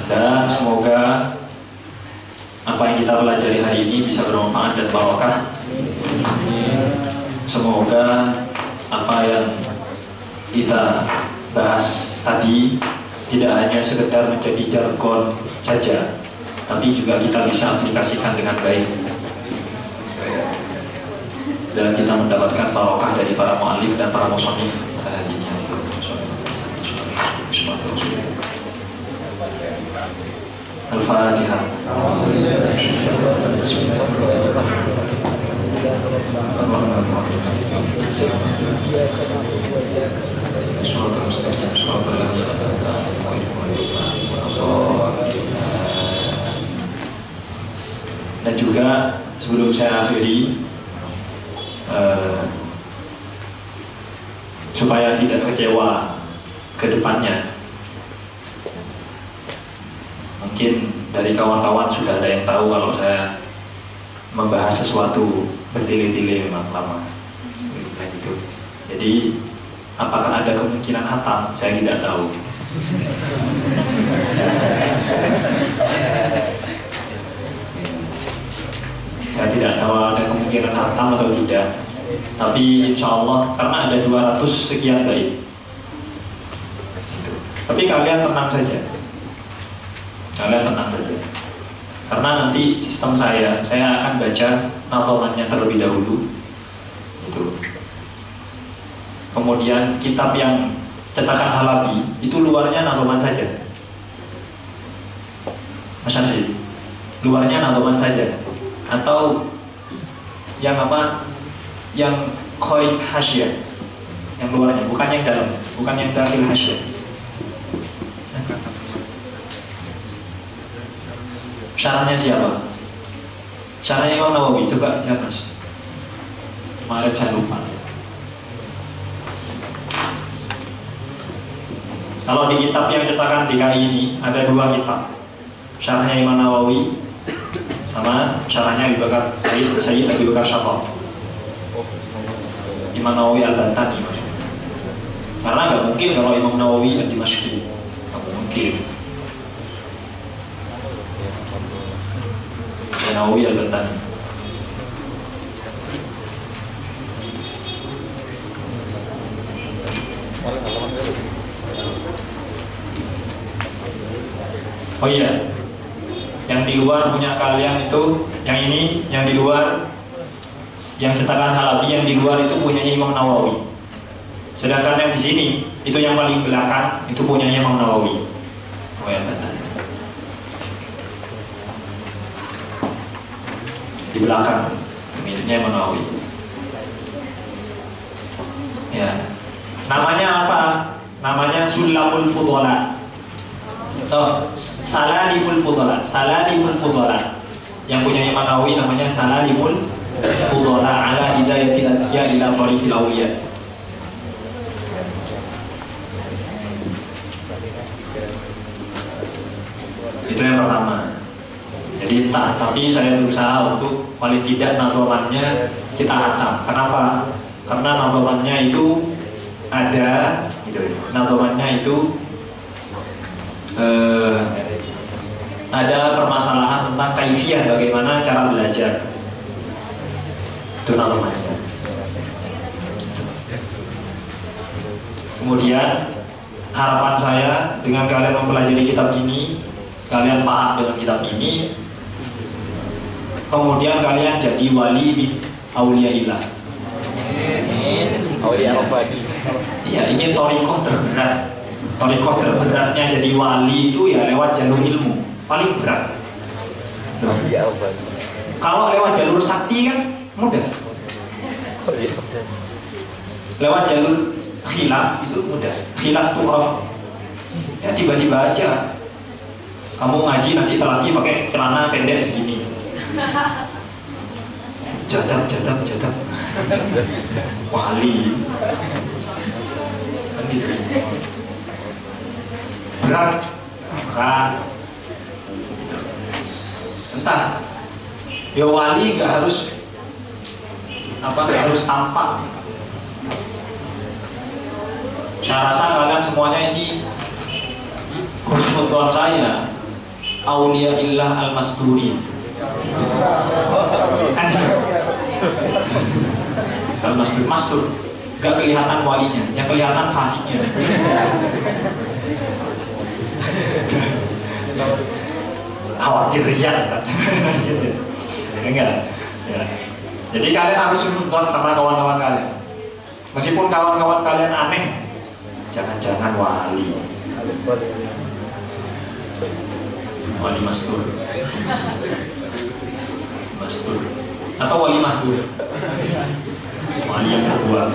Speaker 2: Dan semoga apa yang kita pelajari hari ini bisa bermanfaat dan barokah. Semoga apa yang kita bahas tadi tidak hanya sekedar menjadi jargon saja, tapi juga kita bisa aplikasikan dengan baik, dan kita mendapatkan barokah dari para mu'alif dan para musannif pada hari ini. Al-Fatihah. Dan juga sebelum saya akhiri, supaya tidak kecewa ke depannya, mungkin dari kawan-kawan sudah ada yang tahu kalau saya membahas sesuatu bertele-tele memang lama. Jadi apakah ada kemungkinan hatam? Saya tidak tahu. Saya tidak tahu ada kemungkinan hatam atau tidak. Tapi insya Allah karena ada 200 sekian baik. Tapi kalian tenang saja. Karena nanti sistem saya akan baca nazomannya terlebih dahulu. Itu. Kemudian kitab yang cetakan Halabi itu luarnya nazoman saja. Masa sih? Luarnya nazoman saja. Atau yang apa? Yang khoid hasyah, yang luarnya, bukan yang dalam, bukan yang dakhil hasyah. Syarahnya siapa? Syarahnya Imam Nawawi, coba lihat mas. Kemarin saya lupa. Kalau di kitab yang cetakan DKI ini ada 2 kitab, syarahnya Imam Nawawi sama syarahnya Abu Bakar Sayyid Abu Bakar Syatah. Imam Nawawi Al-Bantani. Karena nggak mungkin kalau Imam Nawawi dan Dimashqi, nggak mungkin. Nawawi Al-Bantani. Oh iya, yang di luar punya kalian itu, yang ini, yang di luar, yang cetakan Halabi yang di luar itu punyanya Imam Nawawi. Sedangkan yang di sini itu yang paling belakang itu punyanya Imam Nawawi. Oh ya, benar. Di belakang miliknya Imam Nawawi. Ya, namanya apa? Namanya Sulamul Fudhala. Saladimul Fudhala. Saladimul Fudhala. Yang punya Imam Nawawi namanya Saladimul Fudhala ala hidayatil adhiya ila tariqil awliya. Itu yang pertama. Jadi tapi saya berusaha untuk paling tidak nadhamannya kita hatam. Kenapa? Karena nadhamannya itu ada, gitu. Nadhamannya itu ada permasalahan tentang kaifiyah, bagaimana cara belajar. Itu nadhamannya. Kemudian harapan saya dengan kalian mempelajari kitab ini, kalian paham dengan kitab ini, kemudian kalian jadi wali bin auliyaillah.
Speaker 3: Aulia Rabbani.
Speaker 2: Iya, ini thariqah terberat. Thariqah terberatnya jadi wali itu ya lewat jalur ilmu, paling berat.
Speaker 3: Aulia Rabbani.
Speaker 2: Kalau lewat jalur sakti kan mudah. Lewat jalur khilaf itu mudah. Khilaf tu'raf. Ya tiba-tiba aja kamu ngaji nanti lagi pakai celana pendek segini. Jadab. Wali. Kan gitu. Berat. Entah. Ya wali nggak harus tampak. Saya rasa kalian semuanya ini khusnudzon saya Aulia Illah Al-Masduri. Al-Masdur gak kelihatan walinya, yang kelihatan fasiknya. Khawatir riak. Enggak ya. Jadi kalian harus nuntut sama kawan-kawan kalian. Meskipun kawan-kawan kalian aneh, jangan-jangan wali Masdur atau wali mahdur, wali yang kedua.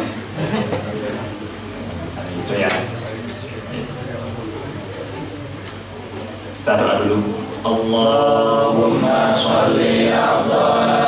Speaker 2: Itu ya. Kita doa dulu. Allahumma sholli ala